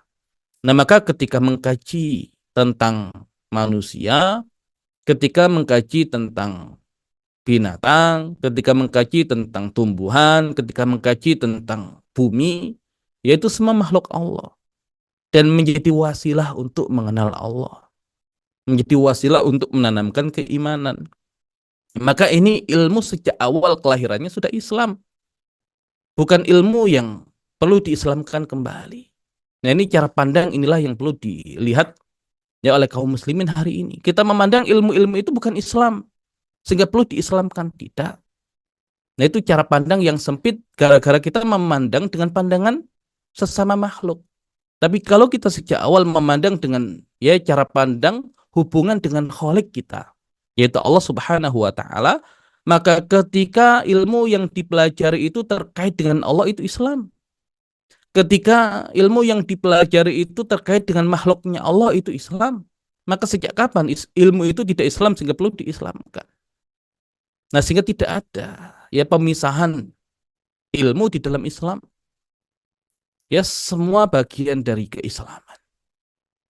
Nah, maka ketika mengkaji tentang manusia, ketika mengkaji tentang binatang, ketika mengkaji tentang tumbuhan, ketika mengkaji tentang bumi, yaitu semua makhluk Allah. Dan menjadi wasilah untuk mengenal Allah. Menjadi wasilah untuk menanamkan keimanan. Maka ini ilmu sejak awal kelahirannya sudah Islam. Bukan ilmu yang perlu diislamkan kembali. Nah, ini cara pandang inilah yang perlu dilihat ya oleh kaum muslimin hari ini. Kita memandang ilmu-ilmu itu bukan Islam, sehingga perlu diislamkan. Tidak. Nah, itu cara pandang yang sempit gara-gara kita memandang dengan pandangan sesama makhluk. Tapi kalau kita sejak awal memandang dengan ya cara pandang hubungan dengan Khalik kita, yaitu Allah Subhanahu wa taala, maka ketika ilmu yang dipelajari itu terkait dengan Allah itu Islam. Ketika ilmu yang dipelajari itu terkait dengan makhluknya Allah itu Islam. Maka sejak kapan ilmu itu tidak Islam sehingga perlu diislamkan? Nah, sehingga tidak ada ya pemisahan ilmu di dalam Islam. Ya, semua bagian dari keislaman.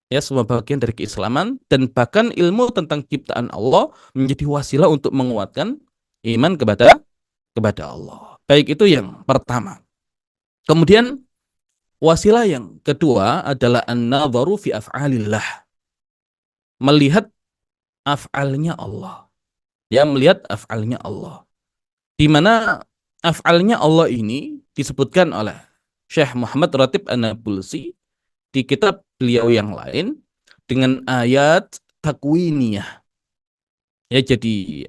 Ya, semua bagian dari keislaman dan bahkan ilmu tentang ciptaan Allah menjadi wasilah untuk menguatkan iman kepada Allah. Baik, itu yang pertama. Kemudian wasilah yang kedua adalah an-nadharu fi af'alillah. Melihat af'alnya Allah. Ya, melihat af'alnya Allah. Di mana af'alnya Allah ini disebutkan oleh Syekh Muhammad Ratib An-Nabulsi di kitab beliau yang lain dengan ayat takwiniyah. Ya, jadi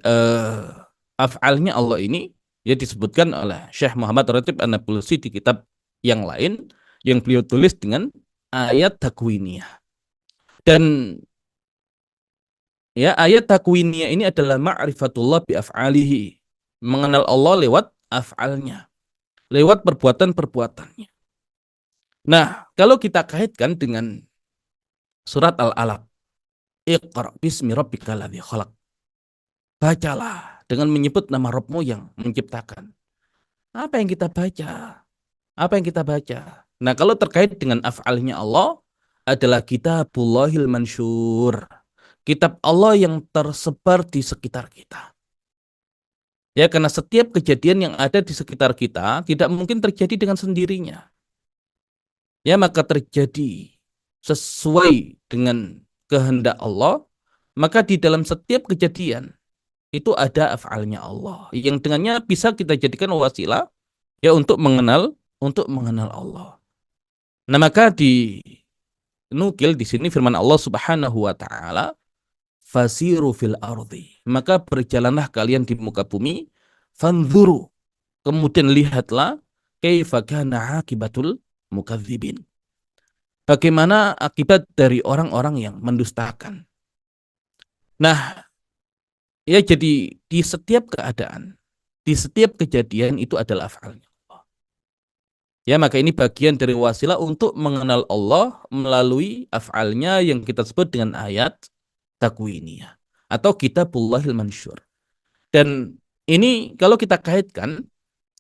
af'alnya Allah ini ya disebutkan oleh Syekh Muhammad Ratib An-Nabulsi di kitab yang lain yang beliau tulis dengan ayat takwiniyah. Dan ya, ayat takwiniyah ini adalah ma'rifatullah bi af'alihi. Mengenal Allah lewat af'alnya, lewat perbuatan-perbuatannya. Nah, kalau kita kaitkan dengan surat Al-Alaq, Iqra bismi rabbikal ladzi khalaq. Bacalah dengan menyebut nama Rabbmu yang menciptakan. Apa yang kita baca? Apa yang kita baca? Nah, kalau terkait dengan af'alnya Allah adalah kitabullahil mansyur. Kitab Allah yang tersebar di sekitar kita. Ya, karena setiap kejadian yang ada di sekitar kita tidak mungkin terjadi dengan sendirinya. Ya, maka terjadi sesuai dengan kehendak Allah, maka di dalam setiap kejadian itu ada af'alnya Allah yang dengannya bisa kita jadikan wasilah ya untuk mengenal Allah. Nah, maka dinukil di sini firman Allah Subhanahu wa taala, fasiru fil ardi, maka berjalanlah kalian di muka bumi, fanzuru, kemudian lihatlah kaifa kana akibatul mukadzibin, bagaimana akibat dari orang-orang yang mendustakan. Nah, ya, jadi di setiap keadaan, di setiap kejadian itu adalah af'alnya Allah. Ya, maka ini bagian dari wasilah untuk mengenal Allah melalui af'alnya yang kita sebut dengan ayat takwiniyah atau kitabullahil mansyur. Dan ini kalau kita kaitkan,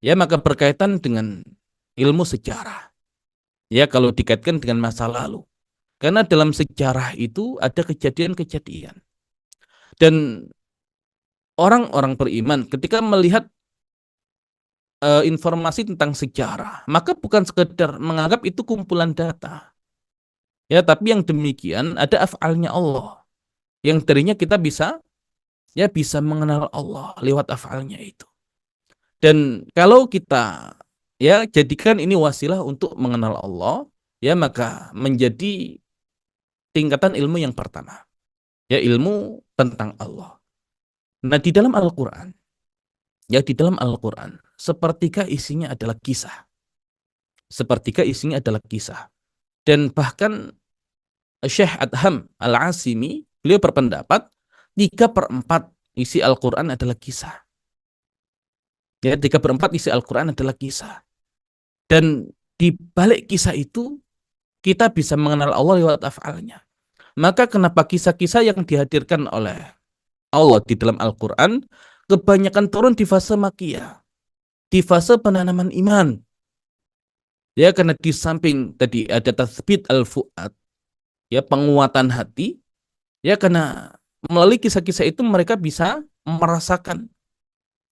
ya maka berkaitan dengan ilmu sejarah. Ya, kalau dikaitkan dengan masa lalu. Karena dalam sejarah itu ada kejadian-kejadian. Dan orang-orang beriman ketika melihat informasi tentang sejarah, maka bukan sekedar menganggap itu kumpulan data. Ya, tapi yang demikian ada af'alnya Allah. Yang darinya kita bisa mengenal Allah lewat af'alnya itu. Dan kalau kita ya jadikan ini wasilah untuk mengenal Allah, ya maka menjadi tingkatan ilmu yang pertama. Ya, ilmu tentang Allah. Nah, di dalam Al-Qur'an, ya di dalam Al-Qur'an, sepertiga isinya adalah kisah. Sepertiga isinya adalah kisah. Dan bahkan Syekh Adham Al-Asimi, beliau berpendapat 3/4 isi Al-Quran adalah kisah. Ya, 3/4 isi Al-Quran adalah kisah. Dan di balik kisah itu kita bisa mengenal Allah lewat af'alnya. Maka kenapa kisah-kisah yang dihadirkan oleh Allah di dalam Al-Quran kebanyakan turun di fase makiyah, di fase penanaman iman. Ya, karena di samping tadi ada tathbit al-fu'ad, ya penguatan hati, ya karena melalui kisah-kisah itu mereka bisa merasakan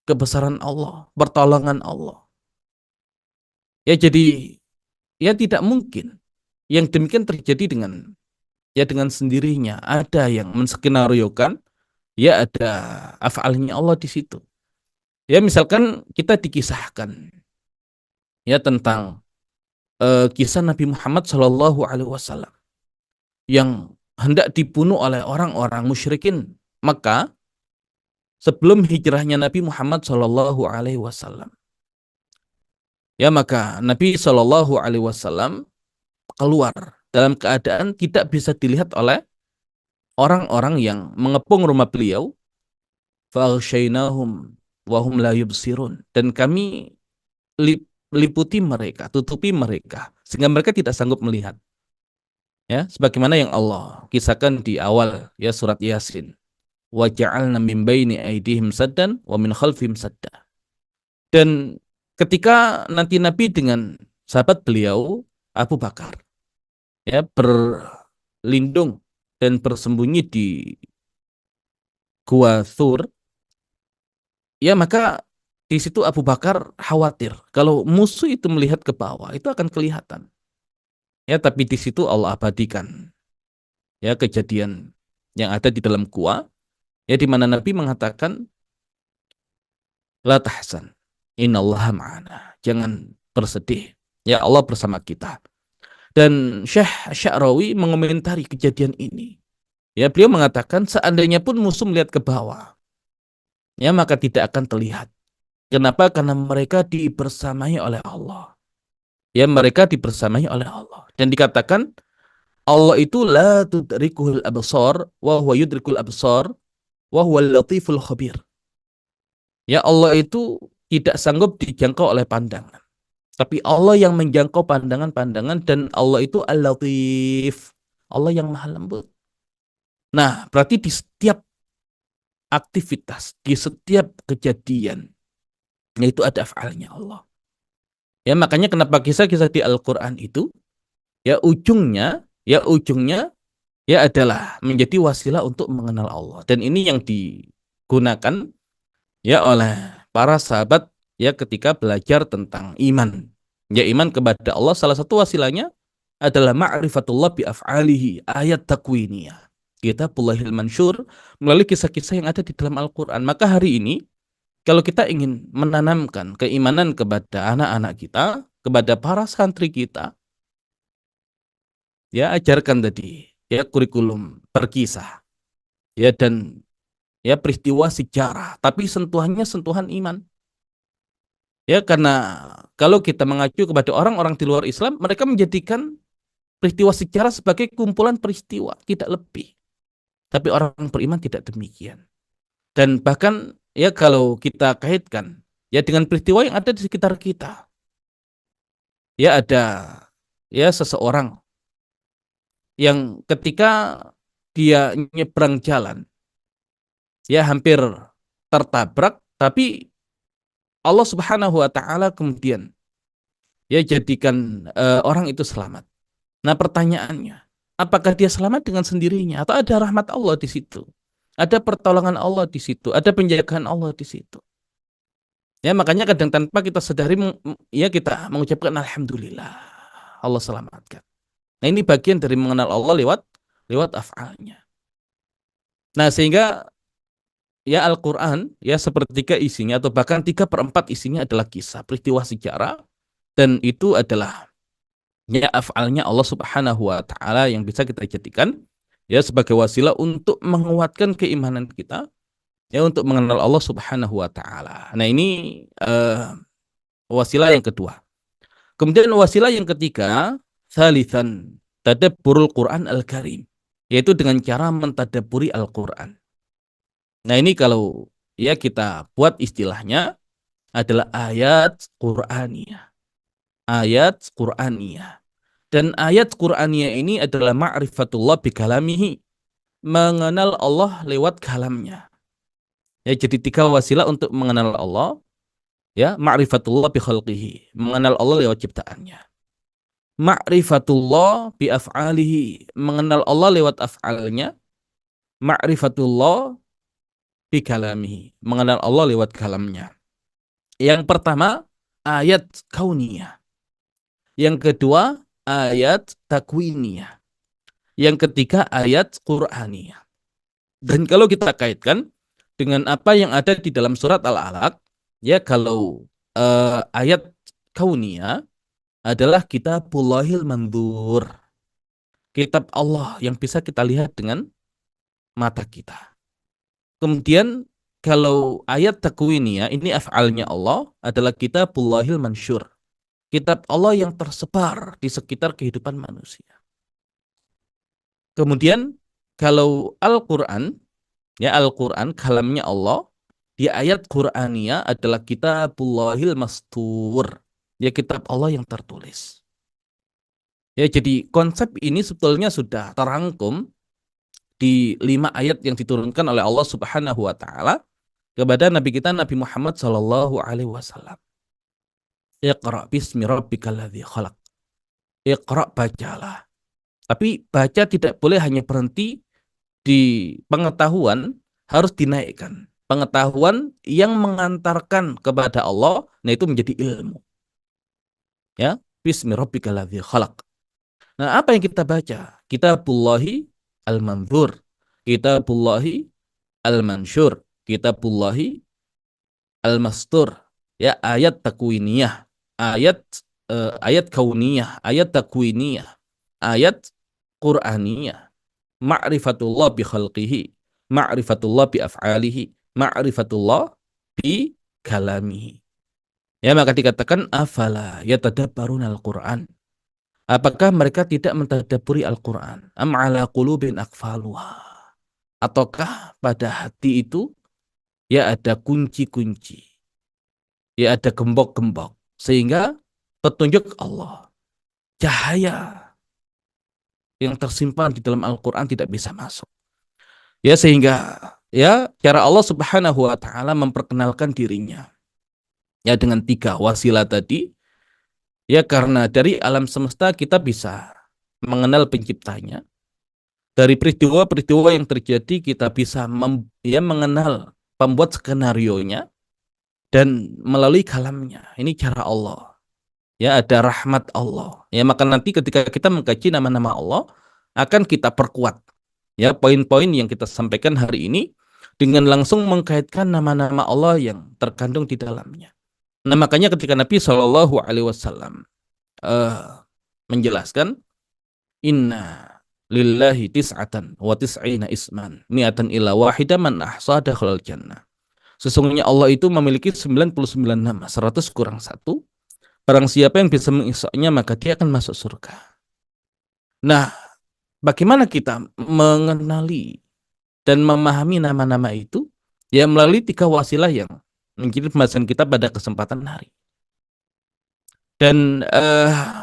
kebesaran Allah, pertolongan Allah. Ya jadi ya tidak mungkin yang demikian terjadi dengan sendirinya. Ada yang menskenariokan, ya ada af'alnya Allah di situ. Ya misalkan kita dikisahkan ya tentang kisah Nabi Muhammad SAW yang hendak dibunuh oleh orang-orang musyrikin Mekah sebelum hijrahnya Nabi Muhammad SAW. Ya maka Nabi SAW keluar dalam keadaan tidak bisa dilihat oleh orang-orang yang mengepung rumah beliau. Fa'aghshaynahum wa hum la yubsirun, dan kami liputi mereka, tutupi mereka sehingga mereka tidak sanggup melihat. Ya, sebagaimana yang Allah kisahkan di awal ya surat Yasin. Wa ja'alna min baini aydihim saddan wa min khalfihim sadda. Dan ketika nanti Nabi dengan sahabat beliau Abu Bakar ya berlindung dan bersembunyi di Gua Thur, ya maka di situ Abu Bakar khawatir kalau musuh itu melihat ke bawah itu akan kelihatan. Ya, tapi di situ Allah abadikan ya kejadian yang ada di dalam gua, ya di mana Nabi mengatakan la tahzan innallaha ma'ana. Jangan bersedih. Ya Allah bersama kita. Dan Syekh Sya'rawi mengomentari kejadian ini. Ya beliau mengatakan seandainya pun musuh melihat ke bawah, ya maka tidak akan terlihat. Kenapa? Karena mereka dibersamai oleh Allah. Ya mereka dibersamai oleh Allah. Dan dikatakan Allah itu la tudrikuhul absar wa huwa yudrikul absar wa huwal latiful khabir. Ya Allah itu tidak sanggup dijangkau oleh pandangan. Tapi Allah yang menjangkau pandangan-pandangan, dan Allah itu al-latif. Allah yang maha lembut. Nah, berarti di setiap aktivitas, di setiap kejadian, yaitu ada af'alnya Allah. Ya makanya kenapa kisah-kisah di Al-Quran itu, ya ujungnya ya adalah menjadi wasilah untuk mengenal Allah. Dan ini yang digunakan ya oleh para sahabat ya ketika belajar tentang iman. Ya iman kepada Allah salah satu wasilahnya adalah ma'rifatullah bi af'alihi, ayat takwiniyah. Kitabullahil mansyur, melalui kisah-kisah yang ada di dalam Al-Quran. Maka hari ini kalau kita ingin menanamkan keimanan kepada anak-anak kita, kepada para santri kita, ya ajarkan tadi ya kurikulum berkisah ya dan ya peristiwa sejarah, tapi sentuhannya sentuhan iman. Ya karena kalau kita mengacu kepada orang-orang di luar Islam, mereka menjadikan peristiwa sejarah sebagai kumpulan peristiwa, tidak lebih. Tapi orang beriman tidak demikian. Dan bahkan ya kalau kita kaitkan ya dengan peristiwa yang ada di sekitar kita. Ya ada ya seseorang yang ketika dia nyebrang jalan ya hampir tertabrak, tapi Allah Subhanahu wa taala kemudian ya jadikan orang itu selamat. Nah, pertanyaannya, apakah dia selamat dengan sendirinya atau ada rahmat Allah di situ? Ada pertolongan Allah di situ, ada penjagaan Allah di situ. Ya, makanya kadang tanpa kita sadari ya kita mengucapkan alhamdulillah Allah selamatkan. Nah, ini bagian dari mengenal Allah lewat af'alnya. Nah, sehingga ya Al-Quran ya sepertiga isinya atau bahkan 3/4 isinya adalah kisah peristiwa sejarah, dan itu adalah ya af'alnya Allah Subhanahu wa taala yang bisa kita jadikan ya sebagai wasilah untuk menguatkan keimanan kita ya untuk mengenal Allah Subhanahu wa taala. Nah, ini wasilah yang kedua. Kemudian wasilah yang ketiga, tsalitsan tadabburul Quran al-Karim, yaitu dengan cara mentadabburi Al-Quran. Nah, ini kalau ya kita buat istilahnya adalah ayat Qur'aniyah. ayat Qur'aniyah. Dan ayat Qur'aniyah ini adalah ma'rifatullah bikalamihi, mengenal Allah lewat kalamnya. Ya, jadi 3 wasilah untuk mengenal Allah. Ya, ma'rifatullah bi khalqihi, mengenal Allah lewat ciptaannya. Ma'rifatullah bi af'alihi, mengenal Allah lewat af'alnya. Ma'rifatullah bi kalamihi, mengenal Allah lewat kalamnya. Yang pertama, ayat kauniyah. Yang kedua, ayat takwiniyah. Yang ketiga, ayat Qur'aniyah. Dan kalau kita kaitkan dengan apa yang ada di dalam surat Al-Alaq, ya kalau ayat kauniyah adalah kitabullahil mandur, kitab Allah yang bisa kita lihat dengan mata kita. Kemudian kalau ayat takwiniyah ini af'alnya Allah adalah kitabullahil mansyur, kitab Allah yang tersebar di sekitar kehidupan manusia. Kemudian kalau Al-Quran, ya Al-Quran kalamnya Allah, di ayat Qur'aniyah adalah kitabullahil mastur, ya kitab Allah yang tertulis. Ya, jadi konsep ini sebetulnya sudah terangkum di 5 ayat yang diturunkan oleh Allah Subhanahu wa taala kepada Nabi kita Nabi Muhammad sallallahu alaihi wasallam. Iqra bismi rabbikal ladzi khalaq. Iqra, bacalah. Tapi baca tidak boleh hanya berhenti di pengetahuan, harus dinaikkan. Pengetahuan yang mengantarkan kepada Allah, nah itu menjadi ilmu. Ya, bismi rabbikal ladzi khalaq. Nah, apa yang kita baca? Kitabullahi al-manzur, kitabullahi al-mansyur, kitabullahi al-mastur. Ya, ayat takwiniyah, ayat ayat kauniyah, ayat takwiniyah, ayat Qur'aniyah. Ma'rifatullah bi khalqihi, ma'rifatullah bi af'alihi, ma'rifatullah bi kalamihi. Ya, maka dikatakan afala yatadabbaruna al-Qur'an. Apakah mereka tidak mentadabburi Al-Qur'an? Am ala qulubin aqfaluha. Ataukah pada hati itu ya ada kunci-kunci, ya ada gembok-gembok, sehingga petunjuk Allah, cahaya yang tersimpan di dalam Al-Qur'an tidak bisa masuk. Ya, sehingga ya cara Allah Subhanahu wa taala memperkenalkan dirinya ya dengan 3 wasilah tadi. Ya, karena dari alam semesta kita bisa mengenal penciptanya. Dari peristiwa-peristiwa yang terjadi kita bisa mengenal pembuat skenarionya, dan melalui kalamnya. Ini cara Allah. Ya, ada rahmat Allah. Ya, maka nanti ketika kita mengkaji nama-nama Allah, akan kita perkuat ya poin-poin yang kita sampaikan hari ini dengan langsung mengkaitkan nama-nama Allah yang terkandung di dalamnya. Nah, makanya ketika Nabi Shallallahu Alaihi Wasallam menjelaskan, Inna lillahi tis'atan wa tis'ina isman mi'atan ila wahida man ahsa dakhalal jannah. Sesungguhnya Allah itu memiliki 99 nama, 100 kurang 1. Barang siapa yang bisa mengisahnya maka dia akan masuk surga. Nah, bagaimana kita mengenali dan memahami nama-nama itu? Ya, melalui 3 wasilah yang menjadi pembahasan kita pada kesempatan hari. Dan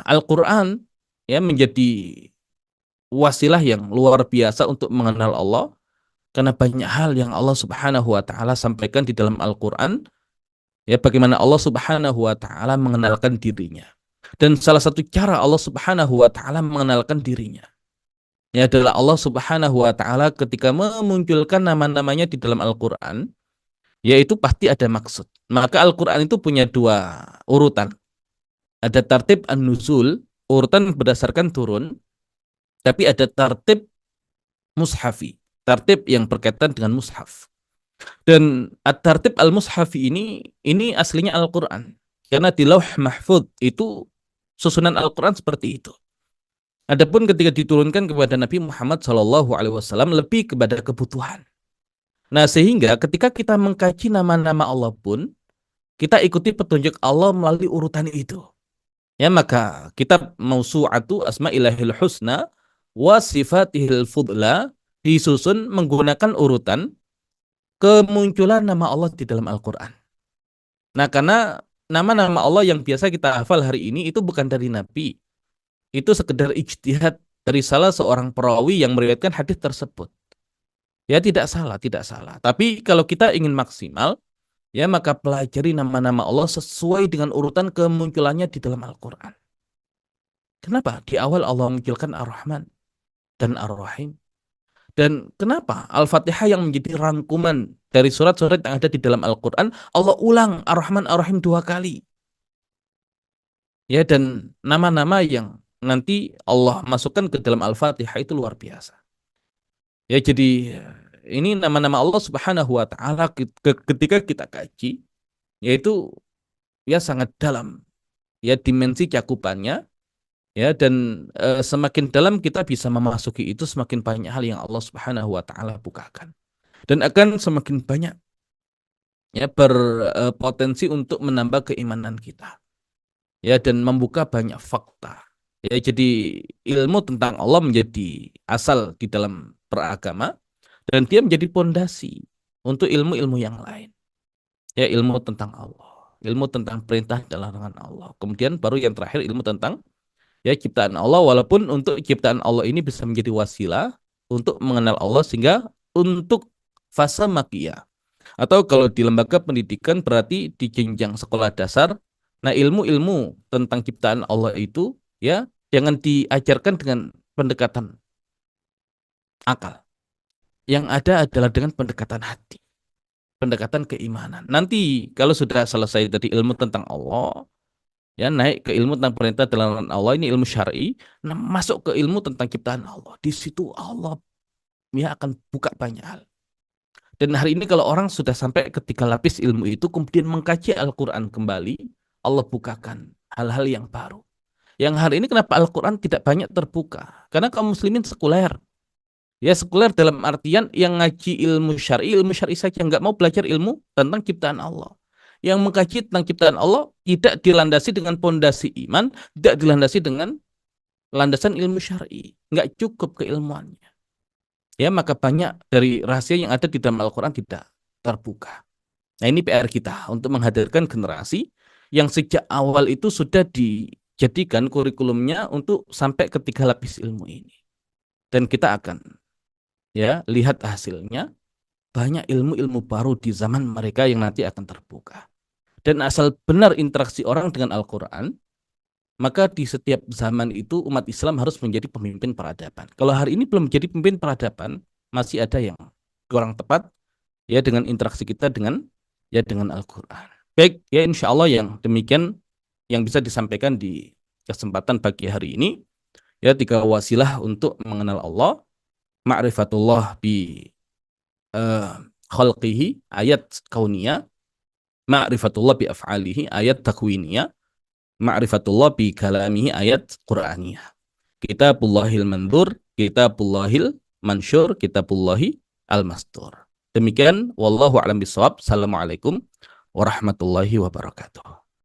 Al-Quran ya menjadi wasilah yang luar biasa untuk mengenal Allah, karena banyak hal yang Allah Subhanahu wa taala sampaikan di dalam Al-Quran, ya bagaimana Allah Subhanahu wa taala mengenalkan dirinya. Dan salah satu cara Allah Subhanahu wa taala mengenalkan dirinya ya adalah Allah Subhanahu wa taala ketika memunculkan nama-namanya di dalam Al-Quran, yaitu pasti ada maksud. Maka Al-Quran itu punya 2 urutan. Ada tartib an-nuzul, urutan berdasarkan turun, tapi ada tartib mushafi, tartib yang berkaitan dengan mushaf. Dan at-tartib al-mushafi ini aslinya Al-Quran. Karena di Lauh Mahfudz itu susunan Al-Quran seperti itu. Adapun ketika diturunkan kepada Nabi Muhammad SAW lebih kepada kebutuhan. Nah, sehingga ketika kita mengkaji nama-nama Allah pun, kita ikuti petunjuk Allah melalui urutan itu. Ya, maka kitab Mausu'atu Asma'illahil Husna wa Sifatihil Fudla disusun menggunakan urutan kemunculan nama Allah di dalam Al-Quran. Nah, karena nama-nama Allah yang biasa kita hafal hari ini itu bukan dari Nabi. Itu sekedar ijtihad dari salah seorang perawi yang meriwayatkan hadis tersebut. Ya tidak salah, tidak salah. Tapi kalau kita ingin maksimal, ya maka pelajari nama-nama Allah sesuai dengan urutan kemunculannya di dalam Al-Quran. Kenapa? Di awal Allah munculkan Ar-Rahman dan Ar-Rahim. Dan kenapa Al-Fatihah yang menjadi rangkuman dari surat-surat yang ada di dalam Al-Quran, Allah ulang Ar-Rahman Ar-Rahim 2 kali. Ya, dan nama-nama yang nanti Allah masukkan ke dalam Al-Fatihah itu luar biasa. Ya, jadi ini nama-nama Allah Subhanahu wa taala ketika kita kaji, yaitu ya sangat dalam. Ya, dimensi cakupannya, ya, dan semakin dalam kita bisa memasuki itu, semakin banyak hal yang Allah Subhanahu wa taala bukakan. Dan akan semakin banyak ya berpotensi untuk menambah keimanan kita. Ya, dan membuka banyak fakta. Ya, jadi ilmu tentang Allah menjadi asal di dalam beragama dan dia menjadi pondasi untuk ilmu-ilmu yang lain. Ya, ilmu tentang Allah, ilmu tentang perintah dan larangan Allah. Kemudian baru yang terakhir ilmu tentang ya ciptaan Allah, walaupun untuk ciptaan Allah ini bisa menjadi wasilah untuk mengenal Allah sehingga untuk fase makiyah. Atau kalau di lembaga pendidikan berarti di jenjang sekolah dasar. Nah, ilmu-ilmu tentang ciptaan Allah itu ya jangan diajarkan dengan pendekatan akal. Yang ada adalah dengan pendekatan hati, pendekatan keimanan. Nanti kalau sudah selesai dari ilmu tentang Allah, ya naik ke ilmu tentang perintah dan larangan Allah, ini ilmu syar'i, nah masuk ke ilmu tentang ciptaan Allah. Di situ Allah ya akan buka banyak hal. Dan hari ini kalau orang sudah sampai ketika lapis ilmu itu, kemudian mengkaji Al-Quran kembali, Allah bukakan hal-hal yang baru. Yang hari ini kenapa Al-Quran tidak banyak terbuka? Karena kaum muslimin sekuler. Ya sekuler dalam artian yang ngaji ilmu syar'i saja, nggak mau belajar ilmu tentang ciptaan Allah. Yang mengkaji tentang ciptaan Allah tidak dilandasi dengan pondasi iman, tidak dilandasi dengan landasan ilmu syar'i, nggak cukup keilmuannya. Ya maka banyak dari rahasia yang ada di dalam Al-Quran tidak terbuka. Nah ini PR kita untuk menghadirkan generasi yang sejak awal itu sudah dijadikan kurikulumnya untuk sampai ke 3 lapis ilmu ini. Dan kita akan ya lihat hasilnya, banyak ilmu-ilmu baru di zaman mereka yang nanti akan terbuka. Dan asal benar interaksi orang dengan Al-Quran, maka di setiap zaman itu umat Islam harus menjadi pemimpin peradaban. Kalau hari ini belum menjadi pemimpin peradaban, masih ada yang kurang tepat ya dengan interaksi kita dengan Al-Quran. Baik, ya insya Allah yang demikian yang bisa disampaikan di kesempatan pagi hari ini. Ya 3 wasilah untuk mengenal Allah. Ma'rifatullah bi khalqihi, ayat kauniyah. Ma'rifatullah bi af'alihi, ayat takwiniyah. Ma'rifatullah bi kalamihi, ayat Qur'aniyah. Kitabullahil mandur, kitabullahil mansyur, kitabullahi al-mastur. Demikian, wallahu a'lam bishawab. Assalamualaikum warahmatullahi wabarakatuh.